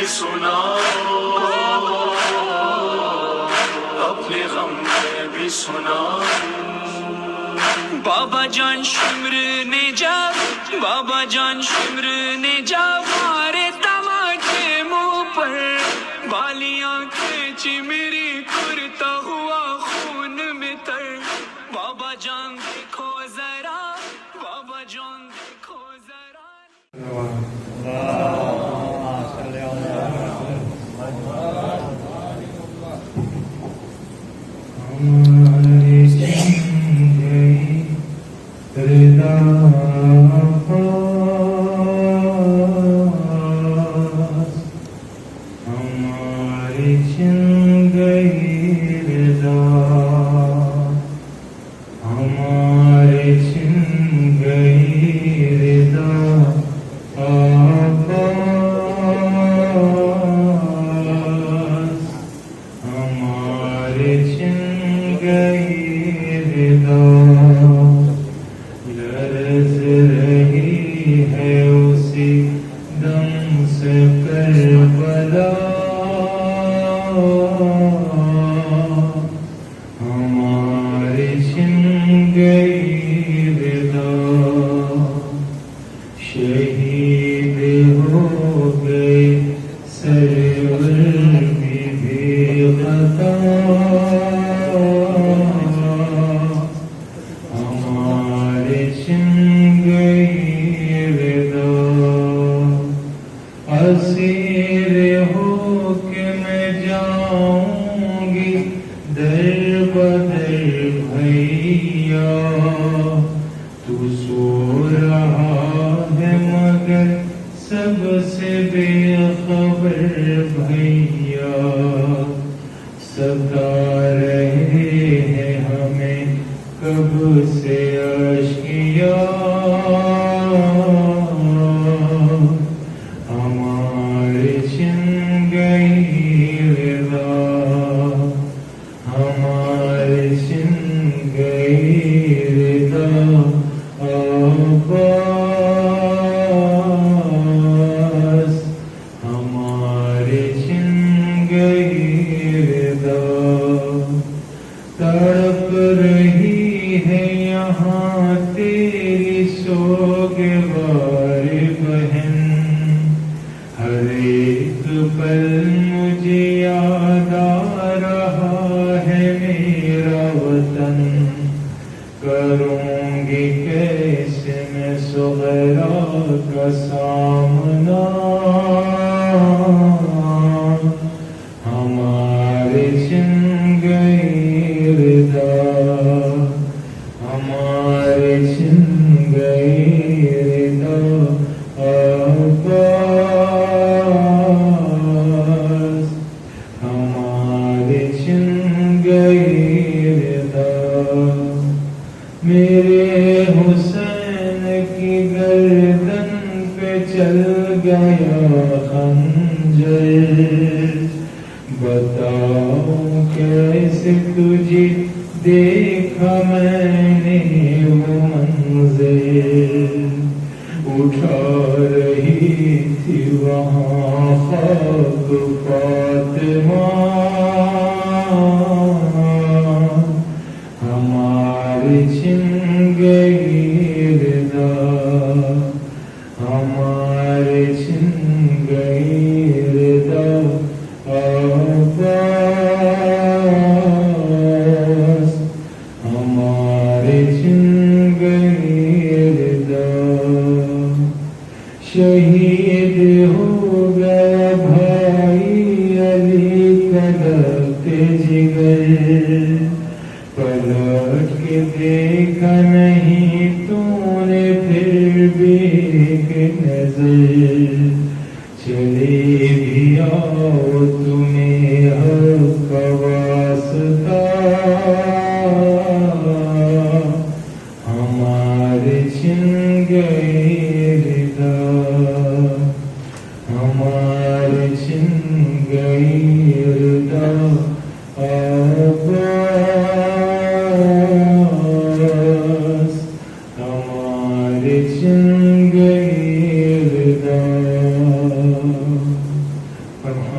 بھی سناؤ، اپنے غم میں بھی سناؤ. بابا جان شمر نے جا، بابا جان شمر نے جا مارے تماچے منہ پر، بالیاں کھینچی میری کرتا ہوا خون میں تر. بابا جان دیکھو ذرا، بابا جان دیکھو ذرا.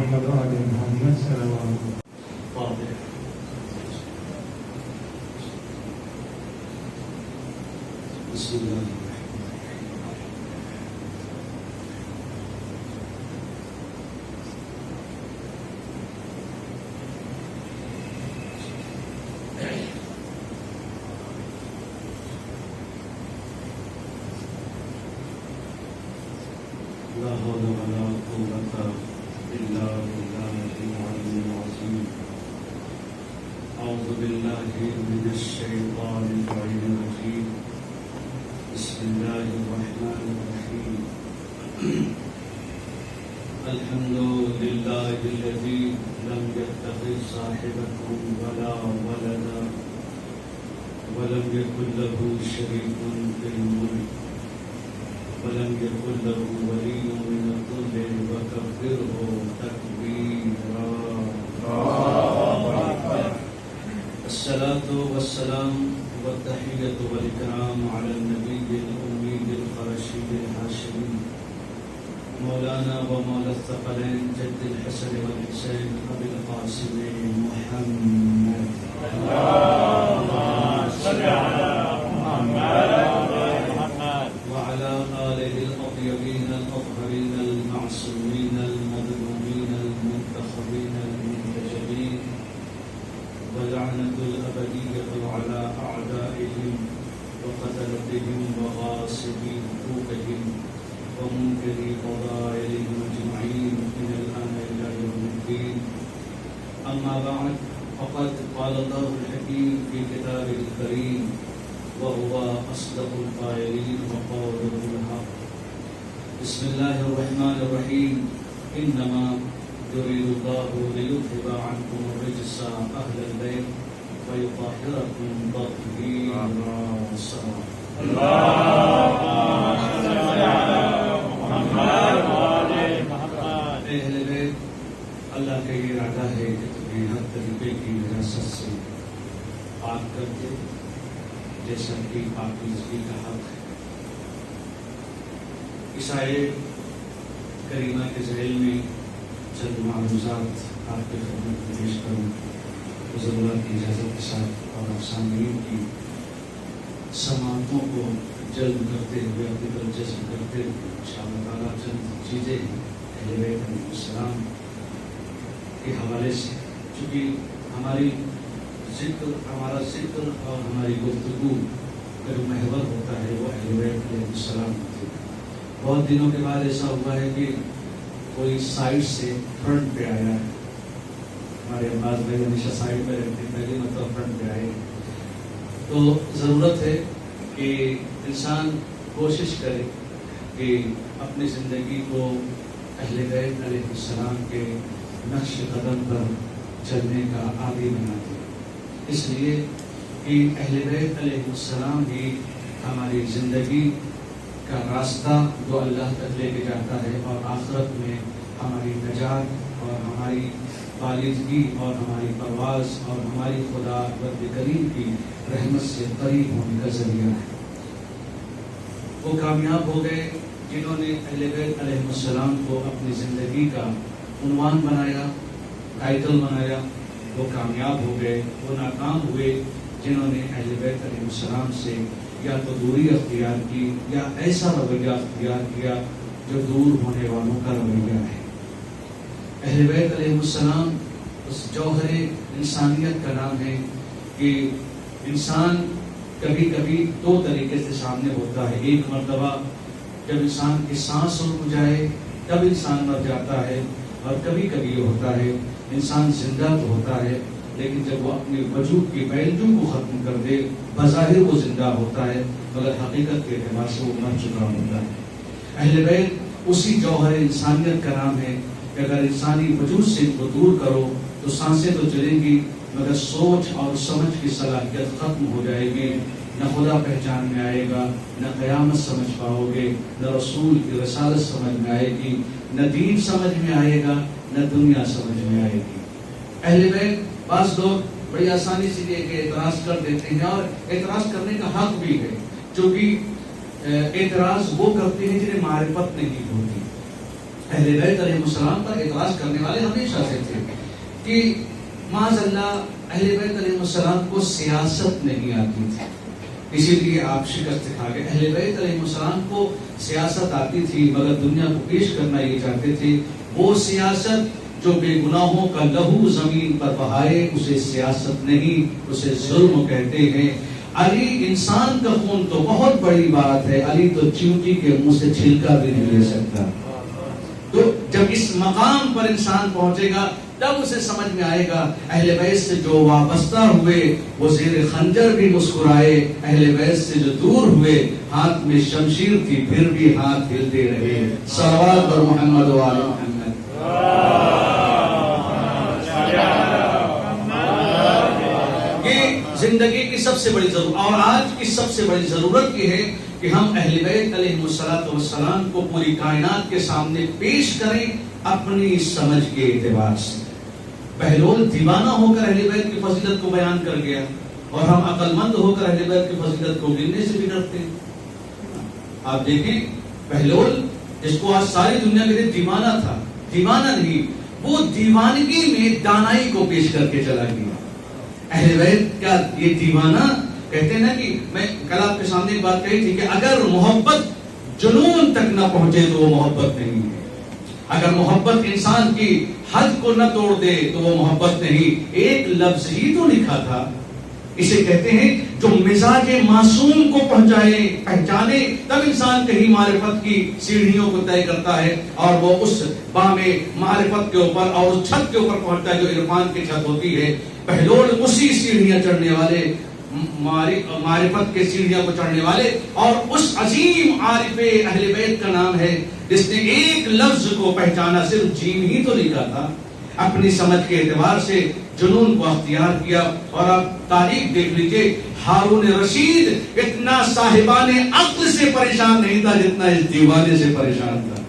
محمد وآل محمد صلوات بسم اللہ لا حول ولا قوة إلا بالله العلي العظيم أعوذ بالله من الشيطان اللعين الرجيم بسم الله الرحمن الرحيم الحمد لله الذي لم يتخذ صاحبة ولا ولدا ولم يكن له شريك في الملك ولم يكن له ولي من الذل وكبره تكبيرا الصلاة والسلام والتحية والإكرام على النبي الأمي القرشي الهاشمي مولانا ومولى الثقلين جد الحسن والحسين أبي القاسم محمد اللهم صل على محمد وعلى آله الأطيبين الأطهرين المعصومين المظلومين المنتخبين المنتجبين ولعنة الأبدية على أعدائهم وقتلتهم وغاصبي حقوقهم ومنكري فضائلهم أجمعين من الآن إلى يوم الدين أما بعد فقد قال الله الحكيم في كتابه الكريم وهو أصدق القائلين وقوله الحق بسم الله الرحمن الرحيم إنما يريد الله ليذهب عنكم الرجس أهل البيت ويطهركم تطهيرا اللهم صل على محمد وآل محمد اہل بیت اللہ کا یہ ارادہ ہے کہ تمہیں ہر طریقے کی نجاست سے پاک کر دے جیسا کہ پاکیزگی کا حق ہے۔ اس آیت کریمہ کے ذیل میں چند معروضات آپ کے خدمت میں پیش کروں تو ضرورت کی اجازت کے ساتھ اور آپ سامعین کی سماعتوں کو جلب کرتے ہوئے اپنی طرف جذب کرتے ہوئے انشاءاللہ تعالیٰ چند چیزیں ہیں اہل بیت علیہ السلام کے حوالے سے، چونکہ ہمارا ذکر اور ہماری گفتگو کا جو محور ہوتا ہے وہ اہل بیت علیہ السلام ہوتے ہیں۔ بہت دنوں کے بعد ایسا ہوا ہے کہ کوئی سائڈ سے فرنٹ پہ آیا ہے۔ ہمارے عباس بھائی ہمیشہ سائڈ پہ رہتے ہیں، پہلی مرتبہ فرنٹ پہ آئے۔ تو ضرورت ہے کہ انسان کوشش کرے کہ اپنی زندگی کو اہل بیت علیہ السلام کے نقش قدم پر چلنے کا عادی بنا دے، اس لیے کہ اہل بیت علیہ السلام ہی ہماری زندگی کا راستہ جو اللہ تک لے کے جاتا ہے اور آخرت میں ہماری نجات اور ہماری بالغی اور ہماری پرواز اور ہماری خدا رب کریم کی رحمت سے قریب ہونے کا ذریعہ ہے۔ وہ کامیاب ہو گئے جنہوں نے اہل بیت علیہ السلام کو اپنی زندگی کا عنوان بنایا، ٹائٹل بنایا، وہ کامیاب ہو گئے۔ وہ ناکام ہوئے جنہوں نے اہل بیت علیہ السلام سے یا تو دوری اختیار کی یا ایسا رویہ اختیار کیا جو دور ہونے والوں کا رویہ ہے۔ اہل بیت علیہ السلام اس جوہر انسانیت کا نام ہے کہ انسان کبھی کبھی دو طریقے سے سامنے ہوتا ہے۔ ایک مرتبہ جب انسان کی سانس رک جائے تب انسان مر جاتا ہے، اور کبھی کبھی یہ ہوتا ہے انسان زندہ تو ہوتا ہے لیکن جب وہ اپنے وجود کی بیلجوں کو ختم کر دے بظاہر وہ زندہ ہوتا ہے مگر حقیقت کے اعتبار سے وہ مر چکا ہوتا ہے۔ اہل بیت اسی جوہر انسانیت کا نام ہے کہ اگر انسانی وجود سے ان کو دور کرو تو سانسیں تو چلیں گی مگر سوچ اور سمجھ کی صلاحیت ختم ہو جائے گی، نہ خدا پہچان میں آئے گا، نہ قیامت سمجھ پاؤ گے، نہ رسول کی رسالت سمجھ میں آئے گی، نہ دین سمجھ میں آئے گا، نہ دنیا سمجھ میں آئے گی۔ اہل بیت بعض لوگ بڑی آسانی سے یہ کہ اعتراض کر دیتے ہیں، اور اعتراض کرنے کا حق بھی ہے، کیونکہ اعتراض وہ کرتے ہیں جنہیں معرفت نہیں ہوتی۔ اہل بیت علیہ السلام پر اعتراض کرنے والے ہمیشہ سے تھے کہ معاذ اللہ اہل بیت علیہ السلام کو سیاست نہیں آتی تھی، اسی لیے آپ شکست کھا گئے۔ اہل بیت علیہ السلام کو سیاست آتی تھی مگر دنیا کو پیش کرنا یہ چاہتے تھے، وہ سیاست جو بے گناہوں کا لہو زمین پر بہائے اسے سیاست نہیں، اسے ظلم کہتے ہیں۔ علی انسان کا خون تو بہت بڑی بات ہے، علی تو چیونٹی کے منہ سے چھلکا بھی نہیں لے سکتا۔ تو جب اس مقام پر انسان پہنچے گا تب اسے سمجھ میں آئے گا اہل بیت سے جو وابستہ ہوئے وہ زیر خنجر بھی مسکرائے، اہل بیت سے جو دور ہوئے ہاتھ میں شمشیر تھی پھر بھی ہاتھ ہلتے رہے۔ صلوات پر محمد و آل محمد۔ یہ زندگی کی سب سے بڑی ضرورت اور آج کی سب سے بڑی ضرورت یہ ہے کہ ہم اہل بیت علیہ السلام کو پوری کائنات کے سامنے پیش کریں اپنی سمجھ کے اعتبار سے۔ بہلول دیوانہ ہو کر اہل بیت کی فضیلت کو بیان کر گیا اور ہم عقل مند ہو کر اہل بیت کی فضیلت کو گننے سے بھی ڈرتے ہیں۔ آپ دیکھیں بہلول جس کو آج ساری دنیا کے لیے دیوانہ تھا، دیوانہ نہیں، وہ دیوانگی میں دانائی کو پیش کر کے چلا گیا۔ اہل بیت کا یہ دیوانہ کہتے ہیں نا کہ میں کل آپ کے سامنے ایک بات کہی تھی کہ اگر محبت جنون تک نہ پہنچے تو وہ محبت نہیں ہے، اگر محبت انسان کی حد کو نہ توڑ دے تو وہ محبت نہیں۔ ایک لفظ ہی تو لکھا تھا، اسے کہتے ہیں جو مزاج معصوم کو پہنچائے پہچانے تب انسان کہیں معرفت کی سیڑھیوں کو طے کرتا ہے اور وہ اس بام معرفت کے اوپر اور اس چھت کے اوپر پہنچتا ہے جو عرفان کی چھت ہوتی ہے۔ بہلول اسی سیڑھیاں چڑھنے والے، معرفت کے سیڑھیاں کو چڑھنے والے اور اس عظیم عارف اہل بیت کا نام ہے جس نے ایک لفظ کو پہچانا، صرف جیم ہی تو لکھا تھا، اپنی سمجھ کے اعتبار سے جنون کو اختیار کیا۔ اور آپ تاریخ دیکھ لیجئے، ہارون رشید اتنا صاحبان عقل سے پریشان نہیں تھا جتنا اس دیوانے سے پریشان تھا۔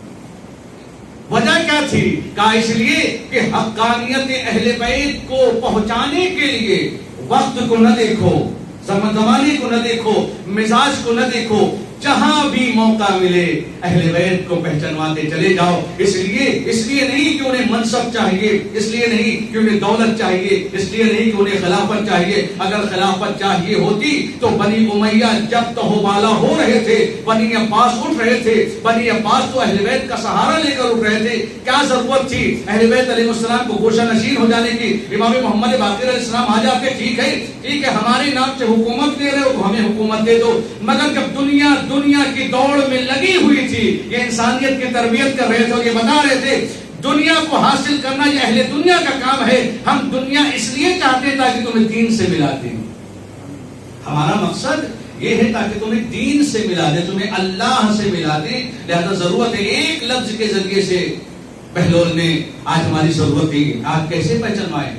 وجہ کیا تھی؟ کہا اس لیے کہ حقانیت اہل بیت کو پہنچانے کے لیے وقت کو نہ دیکھو، زمانے کو نہ دیکھو، مزاج کو نہ دیکھو، جہاں بھی موقع ملے اہل بیت کو پہچانواتے چلے جاؤ۔ اس لیے نہیں کہ انہیں منصب چاہیے، اس لیے نہیں کہ انہیں دولت چاہیے، اس لیے نہیں کہ انہیں خلافت چاہیے۔ اگر خلافت چاہیے ہوتی تو بنی امیہ جب تہوبالا ہو رہے تھے، بنی عباس اٹھ رہے تھے، بنی عباس تو اہل بیت کا سہارا لے کر اٹھ رہے تھے، کیا ضرورت تھی اہل بیت علیہ السلام کو گوشہ نشین ہو جانے کی؟ امام محمد باقر علیہ السلام آ جاتے، ٹھیک ہے ہمارے نام سے حکومت دے رہے ہو تو ہمیں حکومت دے دو، مگر جب دنیا کی دوڑ میں لگی ہوئی تھی، یہ انسانیت کی تربیت کر رہے تھے اور یہ بتا رہے تھے دنیا کو حاصل کرنا یہ اہل دنیا کا کام ہے، ہم دنیا اس لیے چاہتے ہیں تاکہ تمہیں دین سے ملا دیں، ہمارا مقصد یہ ہے تاکہ تمہیں دین سے ملا دیں، تمہیں اللہ سے ملا دیں، لہذا ضرورت ہے ایک لفظ کے ذریعے سے بہلول نے آج ہماری ضرورت ہے۔ آج کیسے پہچانوائیں؟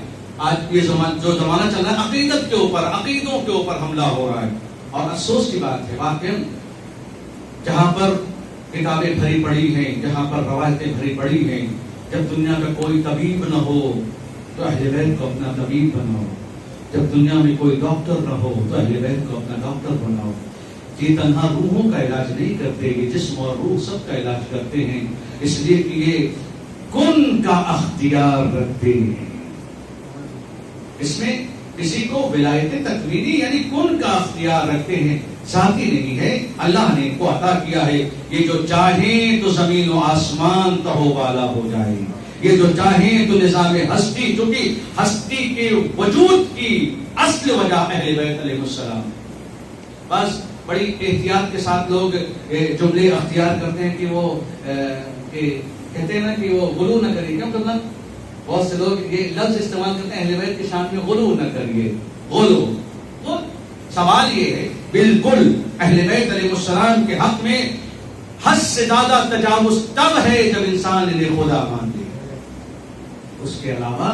آج یہ جو زمانہ چل رہا ہے عقیدت کے اوپر، عقیدوں کے اوپر حملہ ہو رہا ہے، اور افسوس کی بات ہے واقعی جہاں پر کتابیں بھری پڑی ہیں، جہاں پر روایتیں بھری پڑی ہیں، جب دنیا کا کوئی طبیب نہ ہو تو اہل بیت کو اپنا طبیب بناؤ، جب دنیا میں کوئی ڈاکٹر نہ ہو تو اہل بیت کو اپنا ڈاکٹر بناؤ۔ یہ تنہا روحوں کا علاج نہیں کرتے، یہ جسم اور روح سب کا علاج کرتے ہیں، اس لیے کہ یہ کن کا اختیار رکھتے ہیں۔ اس میں کسی کو ولایت تکوینی یعنی کن کا اختیار رکھتے ہیں، ذاتی نہیں ہے، اللہ نے ان کو عطا کیا ہے۔ یہ جو چاہیں تو زمین و آسمان تہوبالا ہو جائے، یہ جو چاہیں تو نظام ہستی، چونکہ ہستی کے وجود کی اصل وجہ اہل بیت علیہ السلام۔ بس بڑی احتیاط کے ساتھ لوگ جملے اختیار کرتے ہیں کہ وہ کہتے ہیں نا کہ وہ غلو نہ کریں، کیوں کرنا؟ بہت سے لوگ یہ لفظ استعمال کرتے ہیں اہل بیت کی شان میں، غلو نہ کریے، غلو۔ سوال یہ ہے بالکل اہل بیت علیہ السلام کے حق میں حد سے زیادہ تجاوز تب ہے جب انسان انہیں خدا مان لے، اس کے علاوہ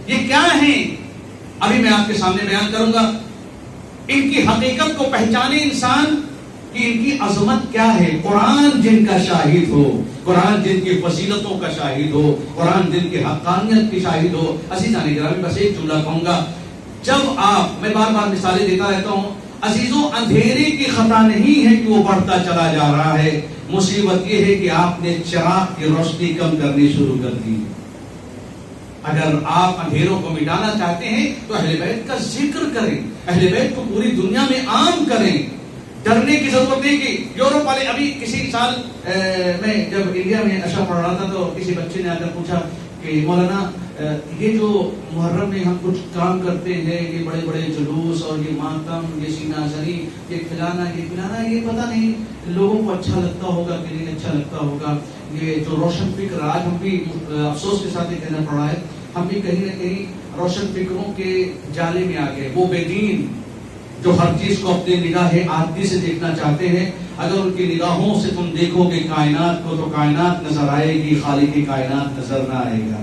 یہ کیا ہیں ابھی میں آپ کے سامنے بیان کروں گا۔ ان کی حقیقت کو پہچانے انسان کہ ان کی عظمت کیا ہے۔ قرآن جن کا شاہد ہو، قرآن جن کی فضیلتوں کا شاہد ہو، قرآن جن کی حقانیت کی شاہد ہو۔ عزیزان گرامی بس ایک جملہ کہوں گا، جب آپ، میں بار بار مثالیں دیتا رہتا ہوں، عزیزوں اندھیرے کی خطا نہیں ہے کہ وہ بڑھتا چلا جا رہا ہے، مصیبت یہ ہے کہ آپ نے چراغ کی روشنی کم کرنی شروع کر دی۔ اگر آپ اندھیروں کو مٹانا چاہتے ہیں تو اہل بیت کا ذکر کریں، اہل بیت کو پوری دنیا میں عام کریں۔ ڈرنے کی ضرورت نہیں کہ یورپ والے، ابھی کسی سال میں جب انڈیا میں اشرا پڑھ رہا تھا تو کسی بچے نے آ کر پوچھا کہ مولانا یہ جو محرم میں ہم کچھ کام کرتے ہیں، یہ بڑے بڑے جلوس اور یہ ماتم، یہ سینہ زنی، یہ کھلانا یہ پتہ نہیں لوگوں کو اچھا لگتا ہوگا کہ نہیں اچھا لگتا ہوگا۔ یہ جو روشن فکر، آج ہم بھی افسوس کے ساتھ یہ کہنا پڑ رہا ہے، ہم بھی کہیں نہ کہیں روشن فکروں کے جالے میں آ گئے۔ وہ بے دین جو ہر چیز کو اپنے نگاہ عادی سے دیکھنا چاہتے ہیں، اگر ان کی نگاہوں سے تم دیکھو گے کائنات کو تو کائنات نظر آئے گی، خالق کی کائنات نظر نہ آئے گا۔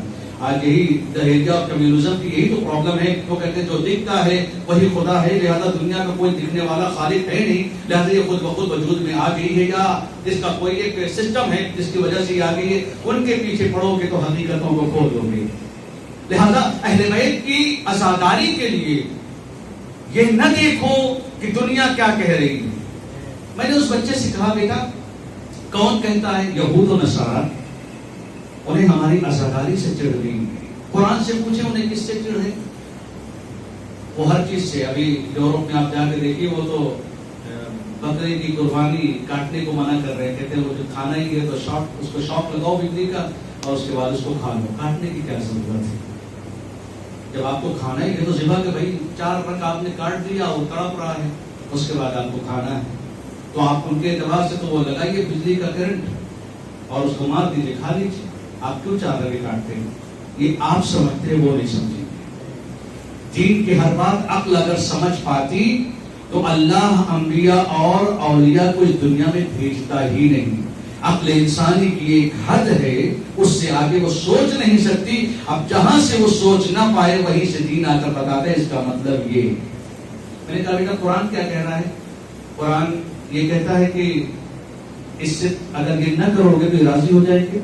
آج یہی دہیجہ اور کمیونزم کی یہی تو پرابلم ہے، وہ کہتے ہیں جو دکھتا ہے وہی خدا ہے، لہذا دنیا کا کوئی دکھنے والا خالق ہے نہیں، لہذا یہ خود بخود وجود میں آ گئی ہے، یا اس کا کوئی ایک سسٹم ہے جس کی وجہ سے یہ آ گئی ہے، ان کے پیچھے پڑو گے تو حقیقتوں کو کھو دو گے۔ لہذا اہل بیت کی عزاداری کے لیے یہ نہ دیکھو کہ دنیا کیا کہہ رہی ہے۔ میں نے اس بچے سے کہا بیٹا کون کہتا ہے یہود و نصارہ انہیں ہماری عزاداری سے چڑھ گئی؟ قرآن سے پوچھیں انہیں کس سے چڑھ ہے؟ وہ ہر چیز سے۔ ابھی یورپ میں آپ جا کے دیکھیے، وہ تو بکرے کی قربانی کاٹنے کو منع کر رہے، کہتے ہیں وہ جو کھانا ہی ہے تو اس کو شوق لگاؤ بکری کا اور اس کے بعد اس کو کھا لو، کاٹنے کی کیا ضرورت ہے؟ جب آپ کو کھانا ہی ہے تو ذبح کہ بھائی 4 رکھ آپ نے کاٹ دیا، وہ تڑپ رہا ہے، اس کے بعد آپ کو کھانا ہے، تو آپ ان کے اعتبار سے تو وہ لگائیے بجلی کا کرنٹ اور اس کو مار دیجیے، کھا لیجیے۔ آپ کیوں 4 رگے کاٹتے ہیں؟ یہ آپ سمجھتے ہیں، وہ نہیں سمجھیں گے۔ دین کی ہر بات عقل اگر سمجھ پاتی تو اللہ انبیاء اور اولیاء کو اس دنیا میں بھیجتا ہی نہیں۔ عقل انسانی کی ایک حد ہے، اس سے آگے وہ سوچ نہیں سکتی۔ اب جہاں سے وہ سوچ نہ پائے وہیں سے دین آ کر بتاتا ہے۔ اس کا مطلب یہ، میں نے کہا بیٹا قرآن کیا کہہ رہا ہے؟ قرآن یہ کہتا ہے کہ اس سے اگر یہ نہ کرو گے تو یہ راضی ہو جائے گے۔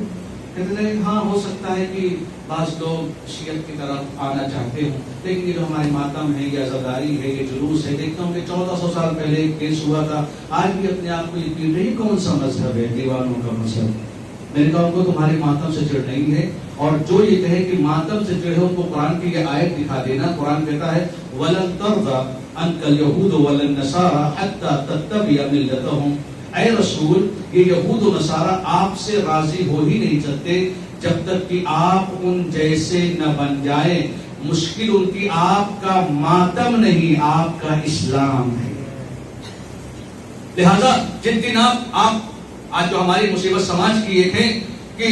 کہتے ہیں ہاں ہو سکتا ہے کہ بعض لوگ شیعت کی طرف آنا چاہتے ہوں، لیکن یہ جو ہمارے ماتم ہے، یہ عزاداری ہے، یہ جلوس ہے، دیکھتا ہوں کہ 1400 سال پہلے ایک کیس ہوا تھا، آج بھی اپنے آپ کو یہ پیر رہی کون سا مذہب ہے، دیوانوں کا مذہب۔ میں نے کہا ان کو تمہارے ماتم سے چڑھ نہیں ہے، اور جو یہ کہے کہ ماتم سے چڑھے ان کو قرآن کی یہ آیت دکھا دینا۔ قرآن کہتا ہے وَلَن تَرْضَىٰ عَنْكَ الْيَهُودُ وَلَا النَّصَارَىٰ حَتَّىٰ تَتَّبِعَ مِلَّتَهُمْ۔ اے رسول، یہ یہود و نصارہ آپ سے راضی ہو ہی نہیں سکتے جب تک کہ آپ ان جیسے نہ بن جائیں۔ مشکل ان کی آپ کا ماتم نہیں، آپ کا اسلام ہے۔ لہذا جن دن آپ آج جو ہماری مصیبت سماج کی یہ ہے کہ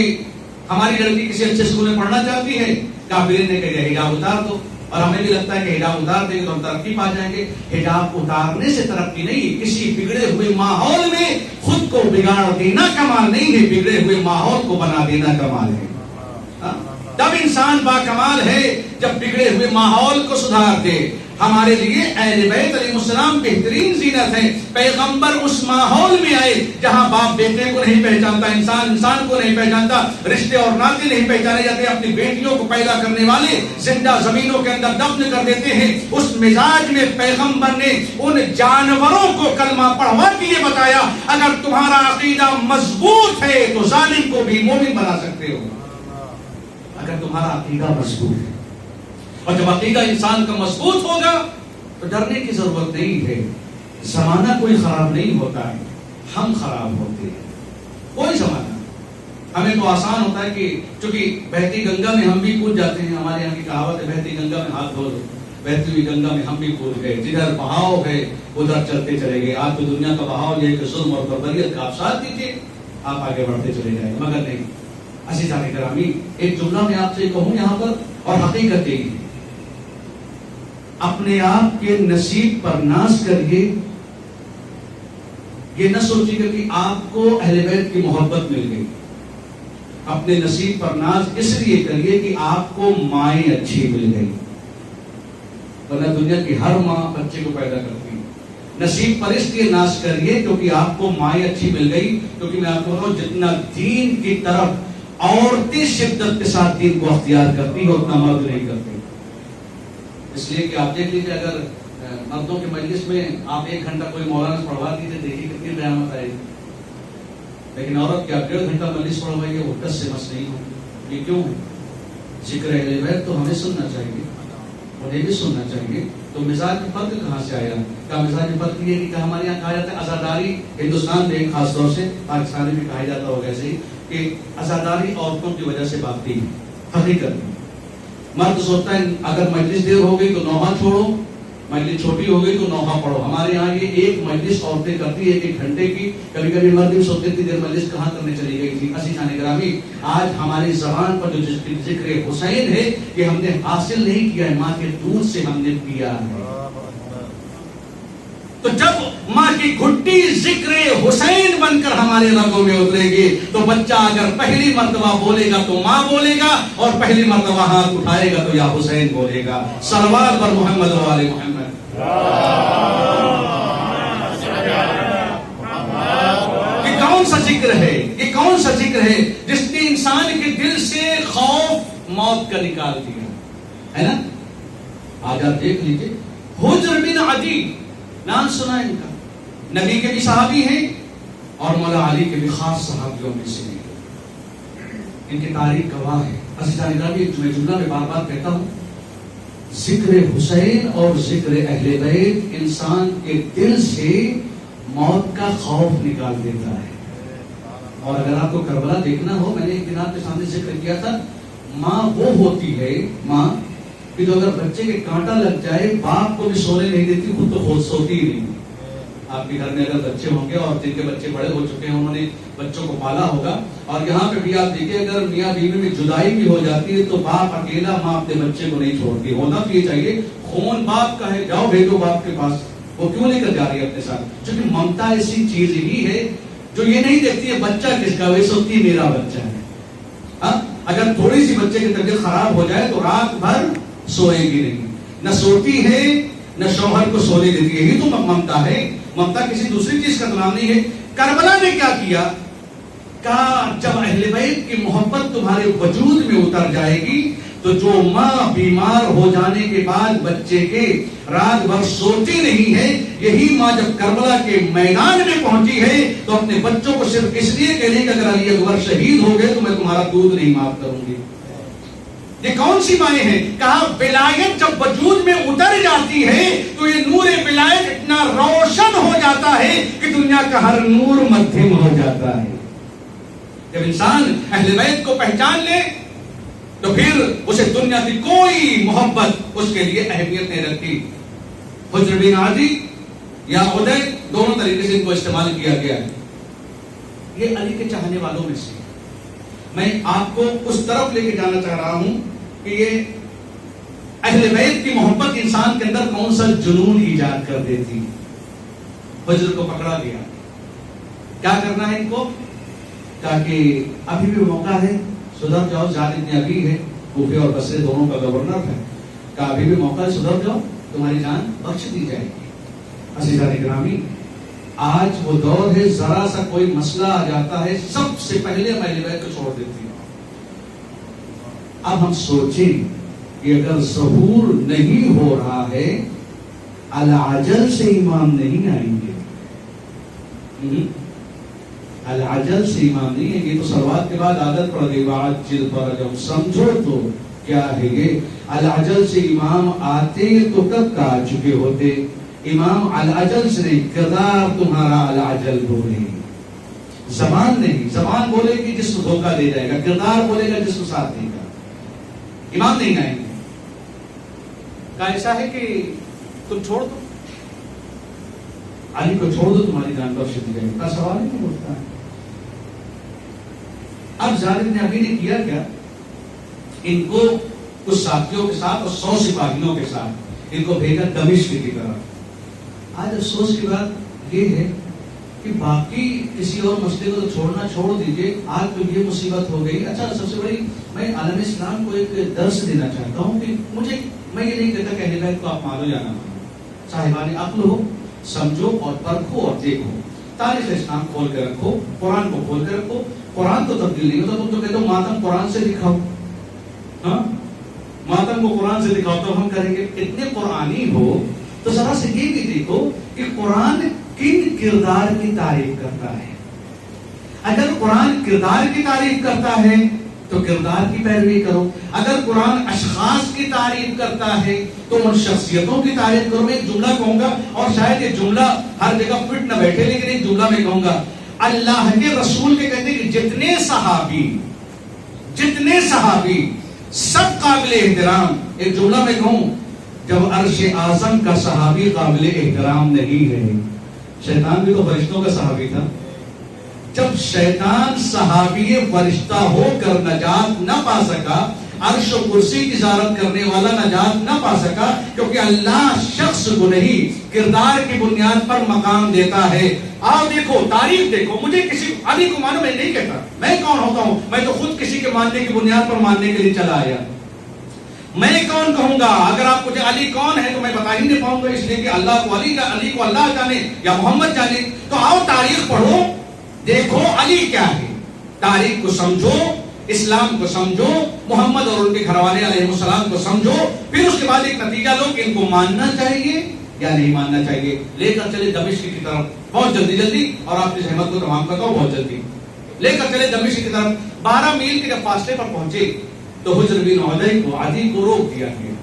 ہماری لڑکی کسی اچھے اسکول میں پڑھنا چاہتی ہے، کافرین نے کہا حجاب اتار دو، اور ہمیں بھی لگتا ہے کہ حجاب اتار دیں گے تو ہم ترقی پا جائیں گے۔ حجاب اتارنے سے ترقی نہیں، کسی بگڑے ہوئے ماحول میں خود کو بگاڑ دینا کمال نہیں ہے، بگڑے ہوئے ماحول کو بنا دینا کمال ہے۔ تب انسان با کمال ہے جب بگڑے ہوئے ماحول کو سدھار دے۔ ہمارے لیے اہل بیت علیہ السلام بہترین زینت ہے۔ پیغمبر اس ماحول میں آئے جہاں باپ بیٹے کو نہیں پہچانتا، انسان انسان کو نہیں پہچانتا، رشتے اور ناطے نہیں پہچانے جاتے، اپنی بیٹیوں کو پیدا کرنے والے زندہ زمینوں کے اندر دفن کر دیتے ہیں۔ اس مزاج میں پیغمبر نے ان جانوروں کو کلمہ پڑھوا کے یہ بتایا اگر تمہارا عقیدہ مضبوط ہے تو ظالم کو بھی مومن بنا سکتے ہو، اگر تمہارا عقیدہ مضبوط ہے۔ اور جب عقیدہ انسان کا مضبوط ہوگا تو ڈرنے کی ضرورت نہیں ہے۔ زمانہ کوئی خراب نہیں ہوتا ہے، ہم خراب ہوتے ہیں۔ کوئی زمانہ ہمیں تو آسان ہوتا ہے کہ چونکہ بہتی گنگا میں ہم بھی کود جاتے ہیں، ہمارے یہاں کی کہاوت ہے بہتی گنگا میں ہاتھ دھو دو، بہتی ہوئی گنگا میں ہم بھی کود گئے، جدھر بہاؤ ہے ادھر چلتے چلے گئے۔ آج تو دنیا کا بہاؤ یہ ہے کہ ظلم اور بربریت کا آپ ساتھ دیجیے، آپ آگے بڑھتے چلے جائیں، مگر نہیں۔ عزیزان گرامی، ایک جملہ میں آپ سے کہوں یہاں پر، اور حقیقت یہی ہے، اپنے آپ کے نصیب پر ناز کریے۔ یہ نہ سوچیے کہ آپ کو اہل بیت کی محبت مل گئی، اپنے نصیب پر ناز اس لیے کریے کہ آپ کو مائیں اچھی مل گئی، ورنہ دنیا کی ہر ماں بچے کو پیدا کرتی ہے۔ نصیب پر اس لیے ناز کریے کیونکہ آپ کو مائیں اچھی مل گئی، کیونکہ میں آپ کو بتاؤں جتنا دین کی طرف عورتیں شدت کے ساتھ دین کو اختیار کرتی ہیں اتنا مرد نہیں کرتے۔ اس لیے کہ آپ دیکھ لیجیے اگر مردوں کے مجلس میں آپ 1 گھنٹہ کوئی مولانا پڑھوا دیجیے، دیکھیے کتنی قیامت آئے گی. لیکن عورت کے آپ 1.5 گھنٹہ مجلس پڑھوائیے، وہ کس سے مس نہیں ہوگی. یہ کیوں ہے؟ ذکر اہل بیت تو ہمیں سننا چاہیے، انہیں بھی سننا چاہیے. تو مزاج میں فرق کہاں سے آیا؟ کیا مزاج میں فرق یہ ہے کہ ہمارے یہاں کہا جاتا ہے عزاداری، ہندوستان میں خاص طور سے، پاکستان میں بھی کہا جاتا ہوگا ایسے ہی کہ عزاداری عورتوں کی وجہ سے بھاگتی ہے. حقیقت میں مرد سوچتا ہے اگر مجلس دیر ہو گئی تو نوحہ چھوڑو، مجلس چھوٹی ہو گئی تو نوحہ پڑھو. ہمارے یہاں یہ ایک مجلس عورتیں کرتی ہے 1 گھنٹے کی. کبھی کبھی مرد بھی سوچتے تھے دیر مجلس کہاں کرنے چلی گئی تھی. عزیزان گرامی، آج ہماری زبان پر جو ذکر حسین ہے یہ ہم نے حاصل نہیں کیا ہے، ماں کے دودھ سے ہم نے پیا ہے. تو جب ماں کی گھٹی ذکر حسین بن کر ہمارے رگوں میں اترے گی تو بچہ اگر پہلی مرتبہ بولے گا تو ماں بولے گا، اور پہلی مرتبہ ہاتھ اٹھائے گا تو یا حسین بولے گا. صلوات پر محمد و آل محمد. یہ کون سا ذکر ہے؟ یہ کون سا ذکر ہے جس نے انسان کے دل سے خوف موت کا نکال دیا ہے نا؟ آج آپ دیکھ لیجئے، حجر بن عدی، نام سنا ان کا، نبی کے بھی صحابی ہیں اور مولا علی کے بھی خاص صحابیوں میں سے ہیں. ان کی تاریخ گواہ ہے. عزیزان گرامی، میں جملہ میں بار بار کہتا ہوں، ذکر حسین اور ذکر اہل بیت انسان کے دل سے موت کا خوف نکال دیتا ہے. اور اگر آپ کو کربلا دیکھنا ہو، میں نے ایک دن آپ کے سامنے ذکر کیا تھا، ماں وہ ہوتی ہے، ماں کہ جو اگر بچے کے کانٹا لگ جائے باپ کو بھی سونے نہیں دیتی، خود تو خود سوتی ہی نہیں. آپ کے گھر میں اگر بچے ہوں گے اور جن کے بچے بڑے ہو چکے ہیں، انہوں نے بچوں کو پالا ہوگا، اور یہاں پہ بھی آپ دیکھیں اگر میاں بیوی میں جدائی بھی ہو جاتی ہے تو باپ اکیلا، ماں اپنے بچے کو نہیں چھوڑتی. ہونا تو یہ چاہیے خون باپ کا ہے، جاؤ بھیجو باپ کے پاس. وہ کیوں لے کر جا رہی ہے اپنے ساتھ؟ کیونکہ ممتا ایسی چیز ہی ہے جو یہ نہیں دیکھتی ہے بچہ کس کا، وہ سوچتی ہے میرا بچہ ہے. اگر تھوڑی سی بچے کی طبیعت خراب ہو جائے تو رات بھر سوئے گی نہیں، نہ سوتی ہے نہ شوہر کو سونے دیتی ہے. یہ تو ممتا ہے. ممتا کسی دوسری چیز کا نام نہیں ہے. کربلا نے کیا کیا؟ کہا جب اہل بیت کی محبت تمہارے وجود میں اتر جائے گی تو جو ماں بیمار ہو جانے کے بعد بچے کے رات بھر سوتی نہیں ہے، یہی ماں جب کربلا کے میدان میں پہنچی ہے تو اپنے بچوں کو صرف اس لیے کہنے کہ اگر علی اکبر شہید ہو گئے تو میں تمہارا دودھ نہیں معاف کروں گی. یہ کون سی مائیں ہیں؟ کہا ولایت جب وجود میں اتر جاتی ہے تو یہ نور ولایت اتنا روشن ہو جاتا ہے کہ دنیا کا ہر نور مدھم ہو جاتا ہے. جب انسان اہل بیت کو پہچان لے تو پھر اسے دنیا کی کوئی محبت اس کے لیے اہمیت نہیں رکھتی. حجر بن عدی یا عدی، دونوں طریقے سے ان کو استعمال کیا گیا ہے. یہ علی کے چاہنے والوں میں سے میں آپ کو اس طرف لے کے جانا چاہ رہا ہوں کہ یہ اہل بیت کی محبت انسان کے اندر کون سا جنون ایجاد کر دیتی. حجر کو پکڑا گیا، کیا کرنا ہے ان کو؟ تاکہ ابھی بھی موقع ہے، سدھر جاؤ. زیاد ابن ابی ہے، کوفے اور بصرے دونوں کا گورنر ہے، کہ ابھی بھی موقع ہے، سدھر جاؤ، تمہاری جان بخش دی جائے گی. عزیزان گرامی، آج وہ دور ہے، ذرا سا کوئی مسئلہ آ جاتا ہے سب سے پہلے ہم اہل بیت کو چھوڑ دیتے ہیں. اب ہم سوچیں کہ اگر ظہور نہیں ہو رہا ہے، العجل سے امام نہیں آئیں گے. العجل سے امام نہیں ہے. یہ تو صلوات کے بعد عادت پڑ گئی، وعجل فرجهم، سمجھو تو کیا ہے یہ. العجل سے امام آتے تو کب کا آ چکے ہوتے. امام العجل سے نہیں، کردار تمہارا العجل بولے، زبان نہیں. زبان بولے گی جس کو دھوکہ دے جائے گا، کردار بولے گا جس کو ساتھ دے گا. امام نہیں آئیں گے. کہا ایسا ہے کہ تم چھوڑ دو، علی کو چھوڑ دو، تمہاری جان بخش دی جائے گی. کا سوال ہی نہیں اٹھتا ہے. اب زیاد بن ابی نے کیا کیا؟ ان کو کچھ ساتھیوں کے ساتھ اور 100 سپاہیوں کے ساتھ ان کو بھیجا دمشق کی طرف. آج افسوس کی بات یہ ہے کہ باقی کسی اور مسئلے کو تو چھوڑنا چھوڑ دیجئے، آج تو یہ مصیبت ہو گئی. اچھا، سب سے بڑی میں عالم اسلام کو ایک درس دینا چاہتا ہوں کہ میں یہ نہیں کہتا کہ اہل بیت کو آپ مانو یا نہ مانو. صاحبان عقل ہو، سمجھو اور پرکھو اور دیکھو. تاریخ اسلام کھول کے رکھو، قرآن کو کھول کے رکھو. قرآن تو تبدیل نہیں ہوتا. تم تو کہتے ہو ماتم قرآن سے دکھاؤ، ہاں ماتم کو قرآن سے دکھاؤ تو ہم کریں گے. اتنے قرآنی ہو تو ذرا سے یہ بھی دیکھو کہ قرآن کن کردار کی تعریف کرتا ہے. اگر قرآن کردار کی تعریف کرتا ہے تو کردار کی پیروی کرو. اگر قرآن اشخاص کی تعریف کرتا ہے تو ان شخصیتوں کی تعریف کرو. میں ایک جملہ کہوں گا اور شاید یہ جملہ ہر جگہ فٹ نہ بیٹھے، لیکن ایک جملہ میں کہوں گا. اللہ کے رسول کے کہتے ہیں کہ جتنے صحابی سب قابل احترام. ایک جملہ میں کہوں، جب عرش اعظم کا صحابی قابل احترام نہیں ہے، شیطان بھی تو فرشتوں کا صحابی تھا. جب شیطان صحابی فرشتہ ہو کر نجات نہ پا سکا، عرش و کرسی کی زیارت کرنے والا نجات نہ پا سکا، کیونکہ اللہ شخص کو نہیں کردار کی بنیاد پر مقام دیتا ہے. آپ دیکھو، تاریخ دیکھو. مجھے کسی علی کو مانو میں نہیں کہتا، میں کون ہوتا ہوں؟ میں تو خود کسی کے ماننے کی بنیاد پر ماننے کے لیے چلا آیا. میں کون کہوں گا؟ اگر آپ مجھے علی کون ہے تو میں بتا ہی نہیں پاؤں گا، اس لیے کہ اللہ کو علی کو اللہ جانے یا محمد جانے. تو آؤ تاریخ پڑھو، دیکھو علی کیا ہے، تاریخ کو سمجھو، اسلام کو سمجھو، محمد اور ان کے گھر والے علیہ السلام کو سمجھو، پھر اس کے بعد ایک نتیجہ لو کہ ان کو ماننا چاہیے یا نہیں ماننا چاہیے. لے کر چلے دمشق کی طرف بہت جلدی، اور آپ کی احمد کو تمام کرتا ہوں بہت جلدی. لے کر چلے دمشق کی طرف. 12 میل کے جب فاصلے پر پہنچے تو حجر بن عدی کو روک دیا گیا.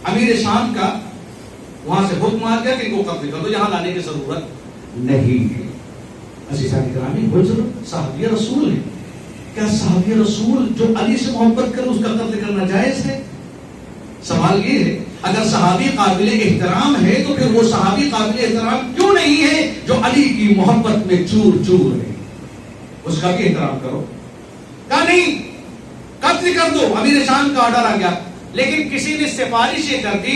امیر شام کا وہاں سے حکم آ گیا کہ ان کو قتل کر دو، یہاں لانے کی ضرورت نہیں ہے. عزیزان گرامی، حجر صحابی رسول ہے. کیا صحابی رسول جو علی سے محبت کرے اس کا قتل کرنا جائز ہے؟ سوال یہ ہے. اگر صحابی قابل احترام ہے تو پھر وہ صحابی قابل احترام کیوں نہیں ہے جو علی کی محبت میں چور چور ہے؟ اس کا بھی احترام کرو. کہا نہیں، قتل کر دو. امیر شام کا آرڈر آ گیا، لیکن کسی نے سفارش یہ کر دی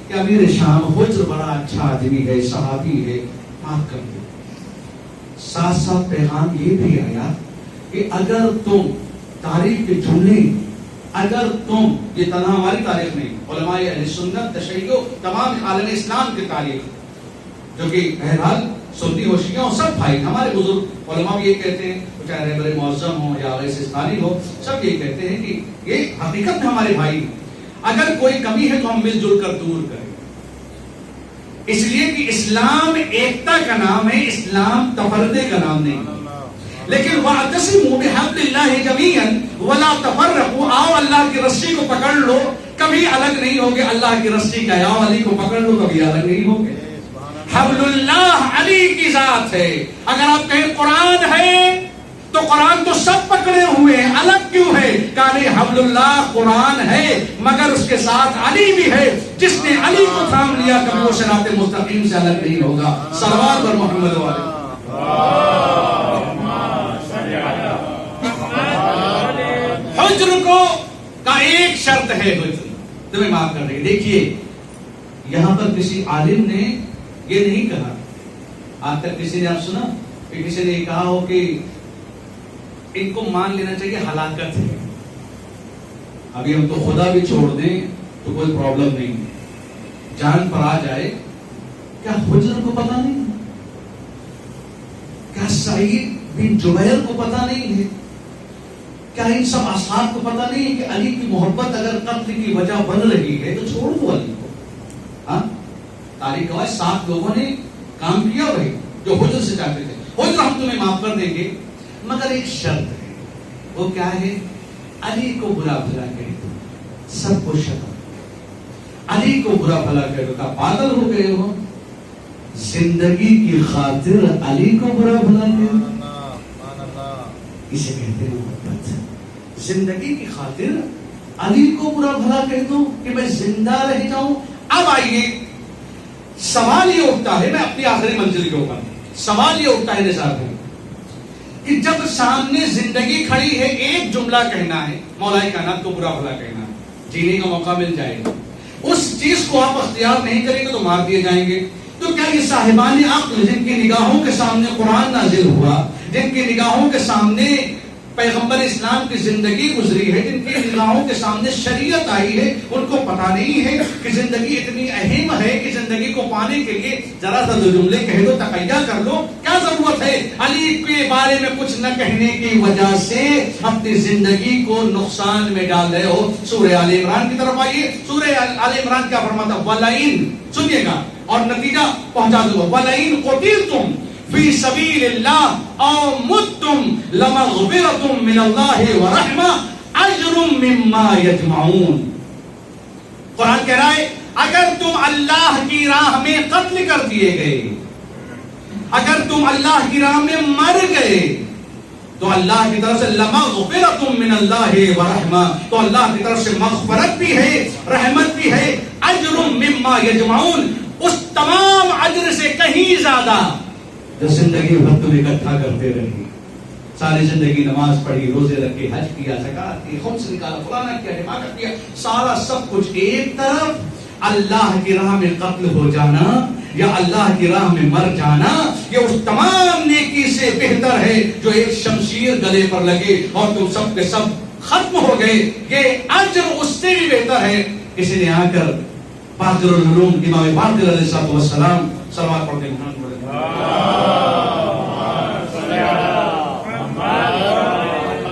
کہ امیر شام حجر بڑا اچھا آدمی ہے، صحابی ہے، معاف کر دو. ساتھ ساتھ پیغام یہ بھی آیا کہ اگر تم تاریخ کے جملے، اگر تم، یہ تنہا ہماری تاریخ نہیں، علماء اہل سنت تشیع تمام عالم اسلام کی تاریخ، جو کہ بہرحال سنی و شیعہ سب بھائی، ہمارے بزرگ علماء بھی یہ کہتے ہیں، چاہے رہبر معظم ہو یا غیث سستانی ہو، سب یہ کہتے ہیں کہ یہ حقیقت میں ہمارے بھائی ہیں. اگر کوئی کمی ہے تو ہم مل جل کر دور کریں. اس لیے کہ اسلام ایکتا کا نام ہے، اسلام تفردے کا نام نہیں. لیکن وَاعْتَصِمُوا بِحَبْلِ اللَّهِ جَمِيعًا وَلَا تَفَرَّقُوا. آؤ اللہ کی رسی کو پکڑ لو، کبھی الگ نہیں ہوگے. اللہ کی رسی کا آؤ علی کو پکڑ لو، کبھی الگ نہیں ہوگے. حبل اللہ علی کی ذات ہے. اگر آپ کہیں قرآن ہے تو قرآن تو سب پکڑے ہوئے ہیں، الگ کیوں ہے؟ کہ حبل اللہ قرآن ہے، مگر اس کے ساتھ علی بھی ہے. جس نے علی کو تھام لیا کبھی وہ صراط مستقیم سے الگ نہیں ہوگا. صلوات پر محمد والے. حجر کو کا ایک شرط ہے، حجر تمہیں معاف کر دے. دیکھیے یہاں پر کسی عالم نے یہ نہیں کہا، آج تک کسی نے آپ سنا کہ کسی نے یہ کہا ہو کہ ان کو مان لینا چاہیے ہلاکت ہے. ابھی ہم تو خدا بھی چھوڑ دیں تو کوئی پرابلم نہیں، جان پر آ جائے. کیا حجر کو پتا نہیں؟ کیا سعید بن جبیر کو پتا نہیں ہے؟ کیا ان سب اصحاب کو پتا نہیں ہے کہ علی کی محبت اگر قتل کی وجہ بن رہی ہے تو چھوڑ دو علی کو؟ ہاں، تاریخ گواہ 7 لوگوں نے کام کیا وہی جو حجر سے چاہتے تھے. حجر ہم تمہیں معاف کر دیں گے، مگر ایک شرط ہے. وہ کیا ہے؟ علی کو برا بھلا کہہ دو، سب کو شرم. علی کو برا بھلا کہہ دو. کہا پاگل ہو گئے ہو؟ زندگی کی خاطر علی کو برا بھلا کہہ دو، اسے کہتے ہیں محبت. زندگی کی خاطر علی کو برا بھلا کہہ دو کہ میں زندہ رہ جاؤں. اب آئیے، سوال یہ اٹھتا ہے، میں اپنی آخری منزل کے اوپر سوال یہ اٹھتا ہے نثار بھائی کہ جب سامنے زندگی کھڑی ہے، ایک جملہ کہنا ہے، مولا کائنات کو برا بھلا کہنا ہے، جینے کا موقع مل جائے گا. اس چیز کو آپ اختیار نہیں کریں گے تو مار دیے جائیں گے. تو کیا یہ صاحبان عقل جن کی نگاہوں کے سامنے قرآن نازل ہوا، جن کی نگاہوں کے سامنے پیغمبر اسلام کی زندگی گزری ہے، جن کی نگاہوں کے سامنے شریعت آئی ہے، ان کو پتہ نہیں ہے کہ زندگی اتنی اہم ہے کہ زندگی کو پانے کے لیے ذرا سا دو جملے کہہ دو، تقیہ کر لو، کیا ضرورت ہے علی کے بارے میں کچھ نہ کہنے کی وجہ سے اپنی زندگی کو نقصان میں ڈال رہے ہو؟ سورہ آل عمران کی طرف آئیے، سورہ آل عمران کیا فرماتا ہے؟ وَلَئِن، سنیے گا اور نتیجہ پہنچا دوں گا، وَلَئِن قُتِلْتُمْ فی سبیل اللہ او متم لمغفرۃ من اللہ ورحمہ اجر مما یجمعون۔ قرآن کہہ رہا ہے اگر تم اللہ کی راہ میں قتل کر دیے گئے، اگر تم اللہ کی راہ میں مر گئے تو اللہ کی طرف سے لمغفرۃ من اللہ ورحمہ، تو اللہ کی طرف سے مغفرت بھی ہے، رحمت بھی ہے، اجر مما یجمعون، اس تمام اجر سے کہیں زیادہ جو زندگی بھر تم اکٹھا کرتے رہی، ساری زندگی نماز پڑھی، روزے رکھے، حج کیا، زکات کی، خمس نکالا، فلانا کیا، حماقت کیا، سارا سب کچھ ایک طرف، اللہ کی راہ میں قتل ہو جانا یا اللہ کی راہ میں مر جانا یہ اس تمام نیکی سے بہتر ہے جو ایک شمشیر گلے پر لگے اور تم سب کے سب ختم ہو گئے، یہ اجر اس سے بھی بہتر ہے۔ کسی نے آ کر باقر العلوم امام باقر علیہ السلام صلوات پڑھتے ہیں،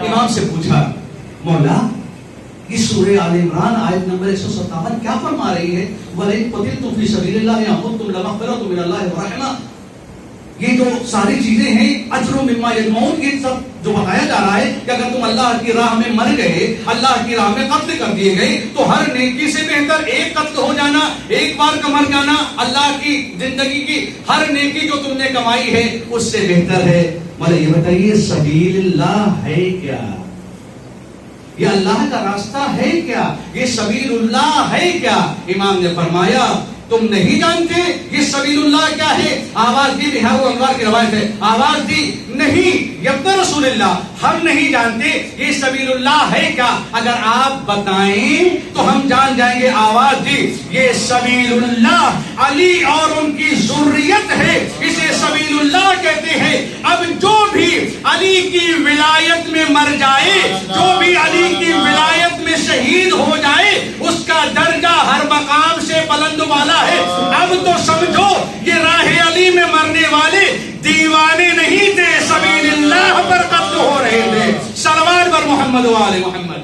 امام سے پوچھا مولا یہ سورہ آل عمران آیت نمبر 157 کیا فرما رہی ہے؟ وَلَئِن قُتِلْتُمْ فِي سَبِيلِ اللَّهِ أَوْ مُتُّمْ لَمَغْفِرَةٌ مِنَ اللَّهِ وَرَحْمَةٌ، یہ جو ساری چیزیں ہیں اجر مما یجمعون، یہ سب جو بتایا جا رہا ہے کہ اگر تم اللہ کی راہ میں مر گئے، اللہ کی راہ میں قتل کر دیے گئے تو ہر نیکی سے بہتر ایک قتل ہو جانا، ایک بار کا مر جانا، اللہ کی زندگی کی ہر نیکی جو تم نے کمائی ہے اس سے بہتر ہے۔ مجھے یہ بتائیے سبیل اللہ ہے کیا؟ یہ اللہ کا راستہ ہے کیا؟ یہ سبیل اللہ ہے کیا؟ امام نے فرمایا تم نہیں جانتے یہ سبیل اللہ کیا ہے؟ آواز دی، بہار و انوار کی روایت ہے، آواز دی نہیں یبن رسول اللہ، ہم نہیں جانتے یہ سبیل اللہ ہے کیا؟ اگر آپ بتائیں تو ہم جان جائیں گے۔ آواز دی یہ سبیل اللہ علی اور ان کی ذریت ہے، اسے سبیل اللہ کہتے ہیں۔ اب جو بھی علی کی ولایت میں مر جائے، جو بھی علی کی ولایت میں شہید ہو جائے، اس کا درجہ ہر مقام سے بلند والا ہے۔ اب تو سمجھو یہ راہ علی میں مرنے والے دیوانے نہیں تھے، سبیل اللہ پر قتل ہو رہے تھے۔ صلوات بر محمد و آل محمد۔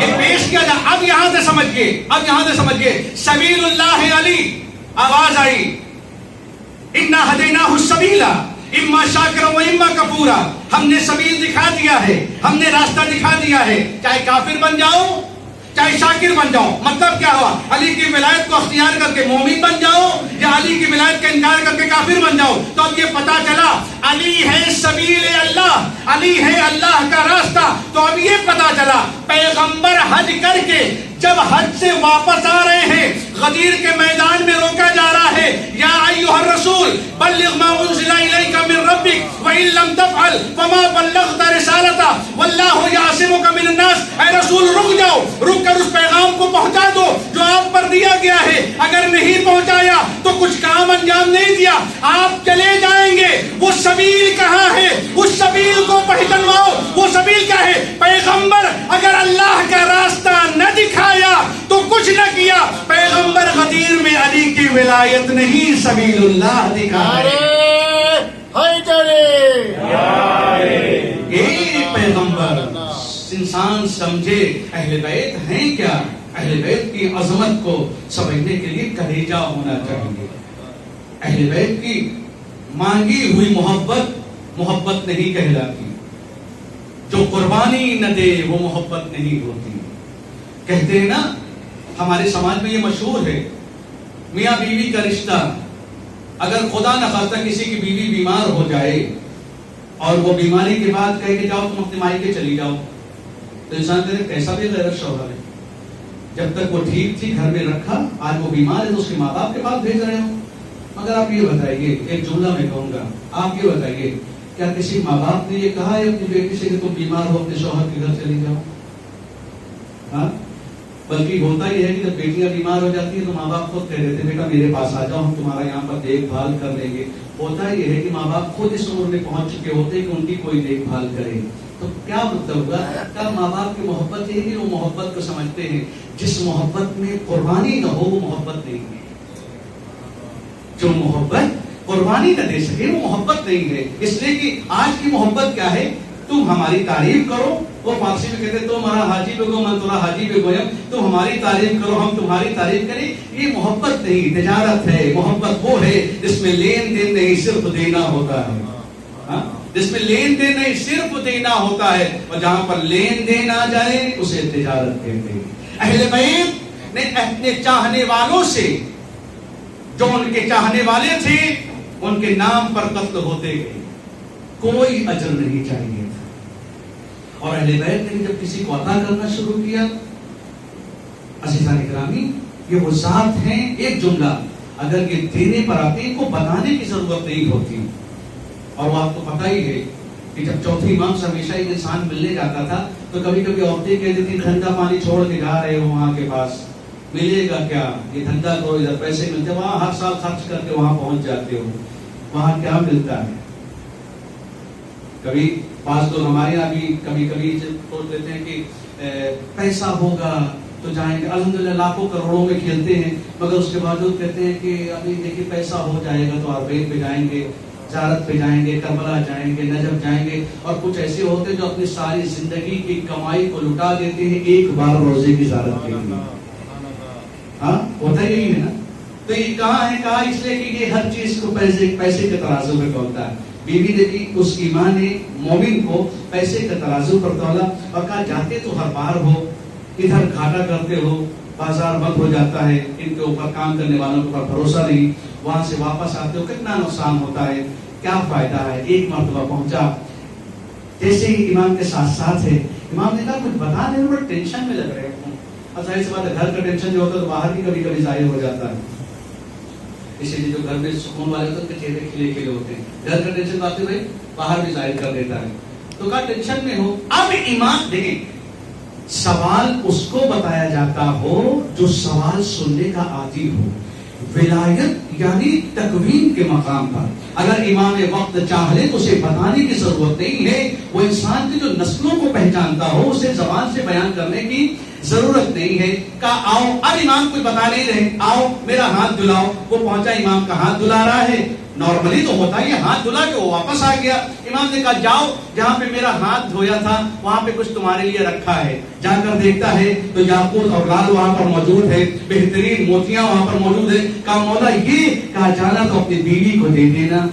یہ پیش کیا جا، اب یہاں سے سمجھئے، اب یہاں سے سمجھئے سبیل اللہ علی، آواز آئی اِنَّا هَدَيْنَاهُ السَّبِيلَ اِمَّا شَاكِرًا وَإِمَّا كَفُورًا، ہم نے سبیل دکھا دیا ہے، ہم نے راستہ دکھا دیا ہے، چاہے کافر بن جاؤ چاہے شاکر بن جاؤ۔ مطلب کیا ہوا؟ علی کی ولایت کو اختیار کر کے مومن بن جاؤ یا علی کی ولایت کا انکار کر کے کافر بن جاؤ۔ تو اب یہ پتا چلا علی ہے سبیل اللہ، علی ہے اللہ کا راستہ۔ تو اب یہ پتا چلا پیغمبر حج کر کے جب حج سے واپس آ رہے ہیں، غدیر کے میدان میں روکا جا رہا ہے، یا ایھا الرسول بلغ ما انزل الیک من ربک وان لم تفعل فما بلغت رسالتہ واللہ یعصمک من الناس۔ اے رسول رک جاؤ، رک کر اس پیغام کو پہنچا دو جو آپ پر دیا گیا ہے، اگر نہیں پہنچایا تو کچھ کام انجام نہیں دیا، آپ چلے جائیں گے۔ وہ سبیل کہاں ہے؟ اس سبیل کو پہچانواؤ۔ وہ سبیل کیا ہے؟ پیغمبر اگر اللہ کا راستہ نہ دکھایا تو کچھ نہ کیا۔ پیغمبر غدیر میں علی کی ولایت نہیں، سبیل اللہ دکھایا۔ ایک پیغمبر، انسان سمجھے اہل بیت ہیں کیا؟ اہل بیت کی عظمت کو سمجھنے کے لیے کلیجہ ہونا چاہیے۔ اہل بیت کی مانگی ہوئی محبت نہیں کہلاتی، جو قربانی نہ دے وہ محبت نہیں ہوتی۔ کہتے ہیں نا ہمارے سماج میں یہ مشہور ہے، میاں بیوی کا رشتہ، اگر خدا نہ خواستہ کسی کی بیوی بیمار ہو جائے اور وہ بیماری کے بعد کہے کہ جاؤ تم اپنے مائکے چلی جاؤ، تو انسان کہتے کیسا بھی غیرت شوہر ہے، جب تک وہ ٹھیک تھی گھر میں رکھا، آج وہ بیمار ہے تو اس کے ماں باپ کے پاس بھیج رہے ہو۔ مگر آپ یہ بتائیے، ایک جملہ میں کہوں گا، آپ یہ بتائیے کیا کسی ماں باپ نے یہ کہا ہے اپنی بیٹی سے کہ تم بیمار ہو اپنے شوہر کے گھر چلی جاؤ؟ ہاں بلکہ ہوتا یہ ہے کہ جب بیٹیاں بیمار ہو جاتی ہیں تو ماں باپ خود کہہ دیتے ہیں بیٹا میرے پاس آ جاؤ، ہم تمہارا یہاں پر دیکھ بھال کر لیں گے. ہوتا یہ ہے کہ ماں باپ خود اس عمر میں پہنچ چکے ہوتے ہیں کہ ان کی کوئی دیکھ بھال کرے. تو کیا مطلب ہوگا؟ کیا ماں باپ کی محبت یہ ہے کہ وہ محبت کو سمجھتے ہیں جس محبت میں قربانی نہ ہو وہ محبت نہیں ہے. جو محبت قربانی نہ دے سکے وہ محبت نہیں ہے. اس لیے کہ آج کی محبت کیا ہے؟ تم ہماری تعریف کرو. وہ فارسی میں کہتے ہیں تم ہمارا حاجی بے گو من تمہارا حاجی بے گویم، تم ہماری تعریف کرو ہم تمہاری تعریف کریں. یہ محبت نہیں، تجارت ہے. محبت وہ ہے جس میں لین دین نہیں صرف دینا ہوتا ہے. جس میں لین دین نہیں صرف دینا ہوتا ہے، اور جہاں پر لین دین آ جائے اسے تجارت کہتے ہیں. اہل بیت نے اپنے چاہنے والوں سے، جو ان کے چاہنے والے تھے، ان کے نام پر قتل ہوتے گئے، کوئی اجر نہیں چاہیے تھا. اور اہل بیت نے جب کسی کو عطا کرنا شروع کیا، عزیزان اکرامی یہ وہ ذات ہیں، ایک جملہ اگر یہ دینے پر آتے ہیں ان کو بتانے کی ضرورت نہیں ہوتی. اور وہ آپ کو پتہ ہی ہے کہ جب چوتھی امام سے ہمیشہ ایک انسان ملنے جاتا تھا تو کبھی کبھی عورتیں کہہ دیتی ٹھنڈا پانی چھوڑ کے جا رہے ہو وہاں کے پاس، ملے گا کیا؟ یہ دھندا کرو، ادھر پیسے ملتے، وہاں ہر سال خرچ کر کے وہاں پہنچ جاتے ہو، وہاں کیا ملتا ہے؟ کبھی بعض لوگ ہمارے یہاں بھی کبھی کبھی سوچ لیتے ہیں کہ پیسہ ہوگا تو جائیں گے. الحمدللہ لاکھوں کروڑوں میں کھیلتے ہیں، مگر اس کے باوجود کہتے ہیں کہ ابھی دیکھیے پیسہ ہو جائے گا تو عربین پہ جائیں گے، زیارت پہ جائیں گے، کربلا جائیں گے، نجف جائیں گے. اور کچھ ایسے ہوتے ہیں جو اپنی ساری زندگی کی کمائی کو لٹا دیتے ہیں ایک بار روزے کی زیارت کے لیے. ہاں ہوتا یہی ہے نا. تو یہ کہاں ہے؟ کہا اس لیے کہ یہ ہر چیز کو پیسے کے ترازو میں تولتا ہے. بیوی نے بھی، اس کی ماں نے مومن کو پیسے کے ترازو پر تولا اور کہا جاتے تو ہر بار ہو، ادھر گھاٹا کرتے ہو، بازار بند ہو جاتا ہے، ان کے اوپر کام کرنے والوں کے اوپر بھروسہ نہیں، وہاں سے واپس آتے ہو کتنا نقصان ہوتا ہے، کیا فائدہ ہے. ایک مرتبہ پہنچا، جیسے ہی امام کے ساتھ ساتھ ہے، امام نے کہا کچھ بتا دیں، بڑا ٹینشن میں لگ رہے ہوں. اور ظاہر سی بات ہے گھر کا ٹینشن جو ہوتا ہے تو باہر بھی کبھی کبھی ظاہر ہو جاتا ہے. اسی لیے جو گھر میں سکون والے ہوتے ہیں ان کے چہرے کھلے کھلے ہوتے ہیں. گھر کا ٹینشن بات ہے باہر بھی ظاہر کر دیتا ہے. تو کہا ٹینشن میں ہو. اب امام دیکھیں سوال اس کو بتایا جاتا ہو جو سوال سننے کا عادی ہو. ولایت یعنی تکوین کے مقام پر اگر امام وقت چاہ لے تو اسے بتانے کی ضرورت نہیں ہے. وہ انسان کی جو نسلوں کو پہچانتا ہو اسے زبان سے بیان کرنے کی ضرورت نہیں ہے. کہا آؤ. اب امام کوئی بتا نہیں رہے، آؤ میرا ہاتھ دھلاؤ. وہ پہنچا، امام کا ہاتھ دھلا رہا ہے. نارملی تو ہوتا ہے ہاتھ دھلا کے وہ واپس آ گیا. امام نے کہا جاؤ جہاں پہ میرا ہاتھ دھویا تھا وہاں پہ کچھ تمہارے لیے رکھا ہے. جا کر دیکھتا ہے تو یاقوت اور لال وہاں پر موجود ہے، بہترین موتیاں وہاں پر موجود ہے. کہا مولا یہ کہا جانا تو اپنی بیوی کو دے دینا.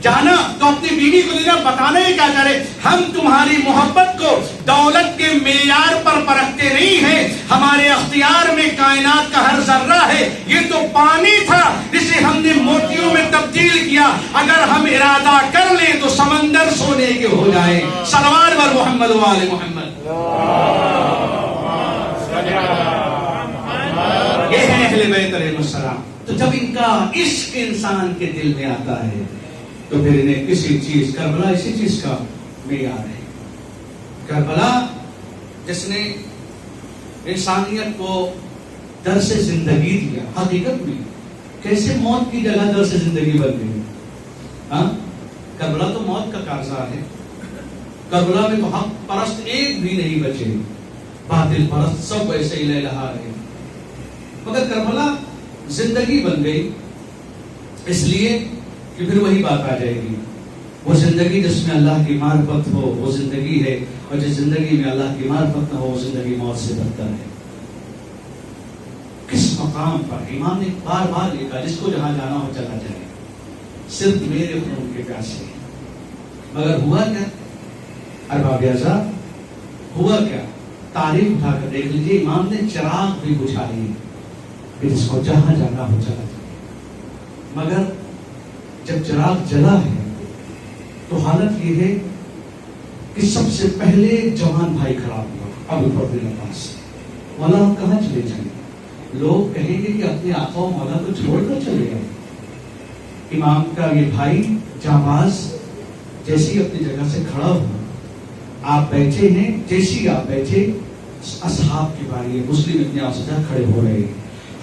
جانا تو اپنی بیوی کو دینا. بتانا ہے کیا کرے؟ ہم تمہاری محبت کو دولت کے معیار پر پرکھتے نہیں ہیں. ہمارے اختیار میں کائنات کا ہر ذرہ ہے. یہ تو پانی تھا جسے ہم نے موتیوں میں تبدیل کیا. اگر ہم ارادہ کر لیں تو سمندر سونے کے ہو جائے. صلوات بر محمد و آل محمد. یہ ہے اہل بیت علیہ السلام. تو جب ان کا عشق انسان کے دل میں آتا ہے تو پھر انہیں کسی چیز، کربلا اسی چیز کا معیار ہے. کربلا جس نے انسانیت کو درس زندگی دیا. حقیقت میں کیسے موت کی جگہ درس زندگی بن گئی. کربلا تو موت کا کارزار ہے. کربلا میں تو حق پرست ایک بھی نہیں بچے، باطل پرست سب ایسے ہی لے لہا رہے. مگر کربلا زندگی بن گئی اس لیے کہ پھر وہی بات آ جائے گی. وہ زندگی جس میں اللہ کی معرفت ہو وہ زندگی ہے، اور جس زندگی میں اللہ کی معرفت نہ ہو وہ زندگی موت سے بدتر ہے. کس مقام پر امام نے بار بار لکھا جس کو جہاں جانا ہو چلا جائے، صرف میرے خون کے پیاسے. مگر ہوا کیا ارباب اعزاز؟ ہوا کیا؟ تاریخ اٹھا کر دیکھ لیجیے. امام نے چراغ بھی بجھا لیے کہ جس کو جہاں جانا ہو چلا جائے. مگر جب چراغ جلا ہے تو حالت یہ ہے کہ سب سے پہلے جوان بھائی کھڑا ہوا ابو بکر عباس. مولا ہم کہاں چلے جائیں؟ لوگ کہیں گے کہ اپنے آقا و مولا کو چھوڑ کر چلے گئے. امام کا یہ بھائی جانباز جیسی اپنی جگہ سے کھڑا ہوا. آپ بیٹھے ہیں، جیسی آپ بیٹھے اصحاب کی باری ہے. مسلم ابن اسدہ کھڑے ہو رہے,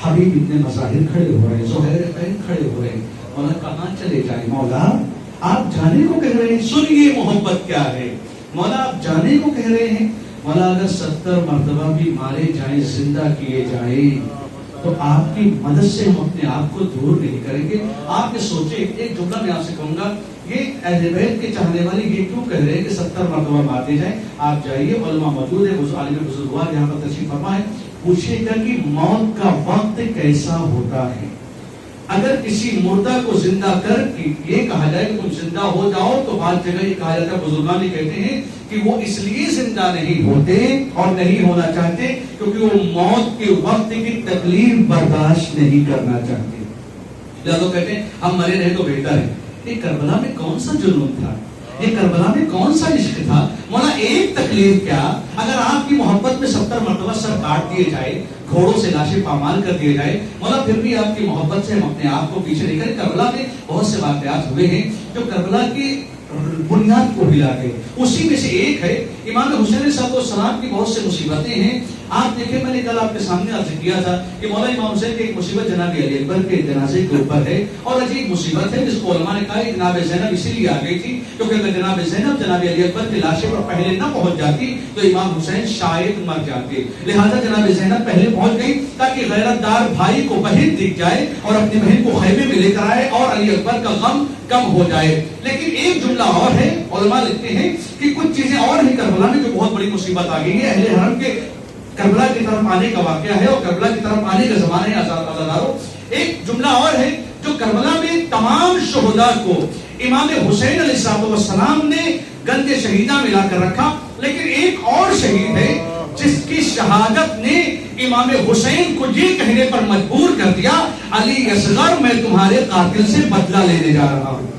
حبیب ابن مظاہر کھڑے ہو رہے, زہیر بن کھڑے ہو رہے. مولا کہاں چلے جائیں؟ مولا آپ جانے کو کہہ رہے ہیں, سنیے محبت کیا ہے. مولا آپ جانے کو کہہ رہے ہیں. مولا اگر 70 مرتبہ بھی مارے جائیں, زندہ کیے جائیں, تو آپ کی مدد سے ہم اپنے آپ کو دور نہیں کریں گے. آپ یہ سوچیں, ایک جملہ میں آپ سے کہوں گا, یہ اہل بیت کے چاہنے والے یہ کیوں کہہ رہے ہیں کہ 70 مرتبہ مارتے جائیں؟ آپ جائیے, علماء موجود ہے, عالم بزرگوار یہاں پر تشریف فرما ہے, پوچھیے گا کہ موت کا وقت کیسا ہوتا ہے. اگر کسی مردہ کو زندہ کر یہ کہا جائے کہ تم زندہ ہو جاؤ, تو بعض جگہ یہ کہا جاتا ہے, بزرگان یہ کہتے ہیں کہ وہ اس لیے زندہ نہیں ہوتے اور نہیں ہونا چاہتے کیونکہ وہ موت کے وقت کی تکلیف برداشت نہیں کرنا چاہتے. لہذا کہتے ہیں ہم مرے رہے تو بہتر ہے. یہ کربلا میں کون سا جنون تھا, یہ کربلا میں کون سا عشق تھا. مولا ایک تکلیف کیا, اگر آپ کی محبت میں 70 مرتبہ سر کاٹ دیے جائے, گھوڑوں سے لاشیں پامال کر دیے جائے, مولا پھر بھی آپ کی محبت سے ہم اپنے آپ کو پیچھے نہیں کریں. کربلا میں بہت سے واقعات ہوئے ہیں جو کربلا کی بنیاد کو ہلا گئے. اسی میں سے ایک ہے امام حسین صاحب السلام کی بہت سے مصیبتیں ہیں. آپ دیکھیں, میں نے کل آپ کے سامنے عرض کیا تھا کہ مولا امام حسین کی ایک مصیبت جناب علی اکبر کے جنازے کے اوپر ہے, اور عجیب مصیبت ہے جس کو علماء نے کہا جناب زینب اسی لیے آ گئی تھی کیونکہ اگر جناب زینب جناب علی اکبر کی لاشیں پر پہلے نہ پہنچ جاتی تو امام حسین شاید مر جاتے. لہذا جناب زینب پہلے پہنچ گئی تاکہ غیرت دار بھائی کو بہن دکھ جائے اور اپنی بہن کو خیمے میں لے کر آئے اور علی اکبر کا غم کم ہو جائے. لیکن ایک جملہ اور ہے, علماء لکھتے ہیں کہ کچھ چیزیں اور ہیں کربلا میں جو بہت بڑی مصیبت آ گئی ہے. اہل حرم کے کربلا کی طرف آنے کا واقعہ ہے اور کربلا کی طرف آنے کا زمانہ ہے. آزاداروں, ایک جملہ اور ہے جو کربلا میں تمام شہداء کو امام حسین علیہ السلام نے گند شہیدہ میں لا کر رکھا, لیکن ایک اور شہید ہے جس کی شہادت نے امام حسین کو یہ کہنے پر مجبور کر دیا, علی اصغر میں تمہارے قاتل سے بدلہ لینے جا رہا ہوں.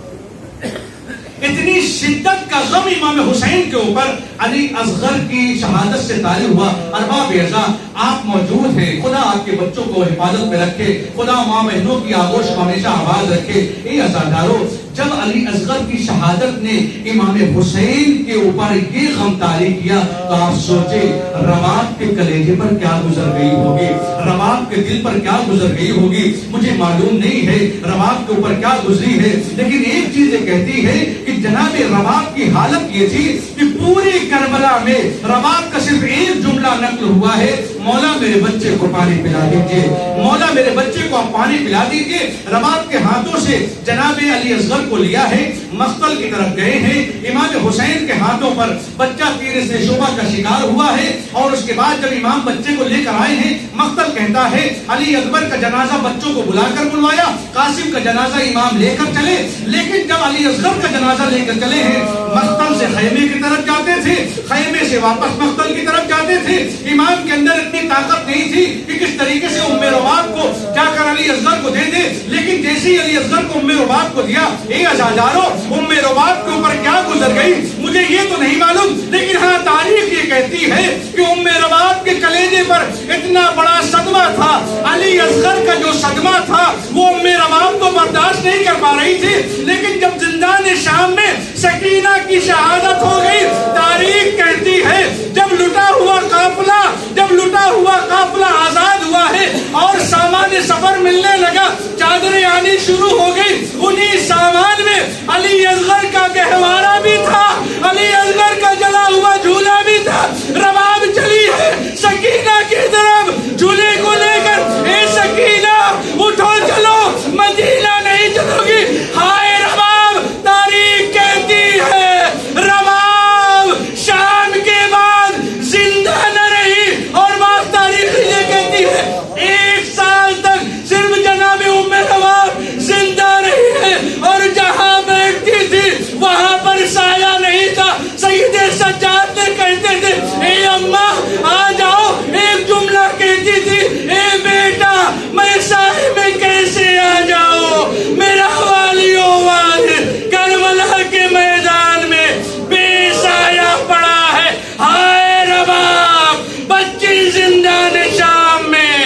اتنی شدت کا غم امام حسین کے اوپر علی اصغر کی شہادت سے طاری ہوا. ارباب اعزا آپ موجود ہیں, خدا آپ کے بچوں کو حفاظت میں رکھے, خدا ماں بہنوں کی آغوش کو ہمیشہ آباد رکھے. اے عزادارو, جب علی اصغر کی شہادت نے امام حسین کے اوپر یہ غم طاری کیا تو آپ سوچے رباب کے کلیجے پر کیا گزر گئی ہوگی, رباب کے دل پر کیا گزر گئی ہوگی. مجھے معلوم نہیں ہے رباب کے اوپر کیا گزری ہے, لیکن ایک چیز یہ کہتی ہے کہ جناب رباب کی حالت یہ تھی کہ پوری کربلا میں رباب کا صرف ایک جملہ نقل ہوا ہے, مولا میرے بچے کو پانی پلا دیجئے, مولا میرے بچے کو آپ پانی پلا دیجئے. رباب کے ہاتھوں سے جناب علی اصغر کو لیا ہے, مقتل کی طرف گئے ہیں. امام حسین کے ہاتھوں پر بچہ تیر سے شعبہ کا شکار ہوا ہے, اور اس کے بعد جب امام بچے کو لے کر آئے ہیں, مقتل کہتا ہے علی اکبر کا جنازہ بچوں کو بلا کر بلوایا, قاسم کا جنازہ امام لے کر چلے. لیکن جب علی اصغر کا جنازہ لے کر چلے ہیں, مقتل سے خیمے کی طرف جاتے تھے, خیمے سے واپس مقتل کی طرف جاتے تھے. امام کے اندر اتنی طاقت نہیں تھی کہ کس طریقے سے رباب کو جا کر علی اصغر کو دے دے, لیکن جیسے ہی علی اصغر کو رباب کو دیا, اے عزادارو, رباب کے اوپر کیا گزر گئی مجھے یہ تو نہیں معلوم, لیکن ہاں تاریخ یہ کہتی ہے کہ رباب کے کلیجے پر اتنا بڑا صدمہ تھا. علی اصغر کا جو صدمہ تھا وہ رباب تو برداشت نہیں کر پا رہی تھی, لیکن جب زندان شام میں سکینہ کی شہادت ہو گئی, تاریخ کہتی ہے جب لٹا ہوا قافلہ آزاد ہوا ہے اور سامان سفر ملنے لگا, چادریں آنی شروع ہو گئی, انہی سامان میں علی اصغر کا گہوارہ بھی تھا, علی اصغر کا جلا ہوا جھولا بھی تھا. رباب چلی ہے سکینہ کی طرف جھولے کو لے کر, اے سکینہ اٹھو چلو, مدینہ نہیں چلو گی. ہائے رباب, تاریخ کہتی ہے رباب شام کے بعد زندہ نہ رہی, اور بات تاریخ یہ کہتی ہے 1 سال تک صرف جناب رباب زندہ رہی ہے, اور جہاں بیٹھتی تھی وہاں پر سایہ نہیں تھا. سید سجاد نے کہتے تھے اے اماں آ جاؤ, ایک جملہ کہتی تھی اے بیٹا میں سائے میں کیسے آ جاؤ, میرا والی و والد کربلا کے میدان میں بے سایہ پڑا ہے. ہائے رباب, بچی زندان شام میں,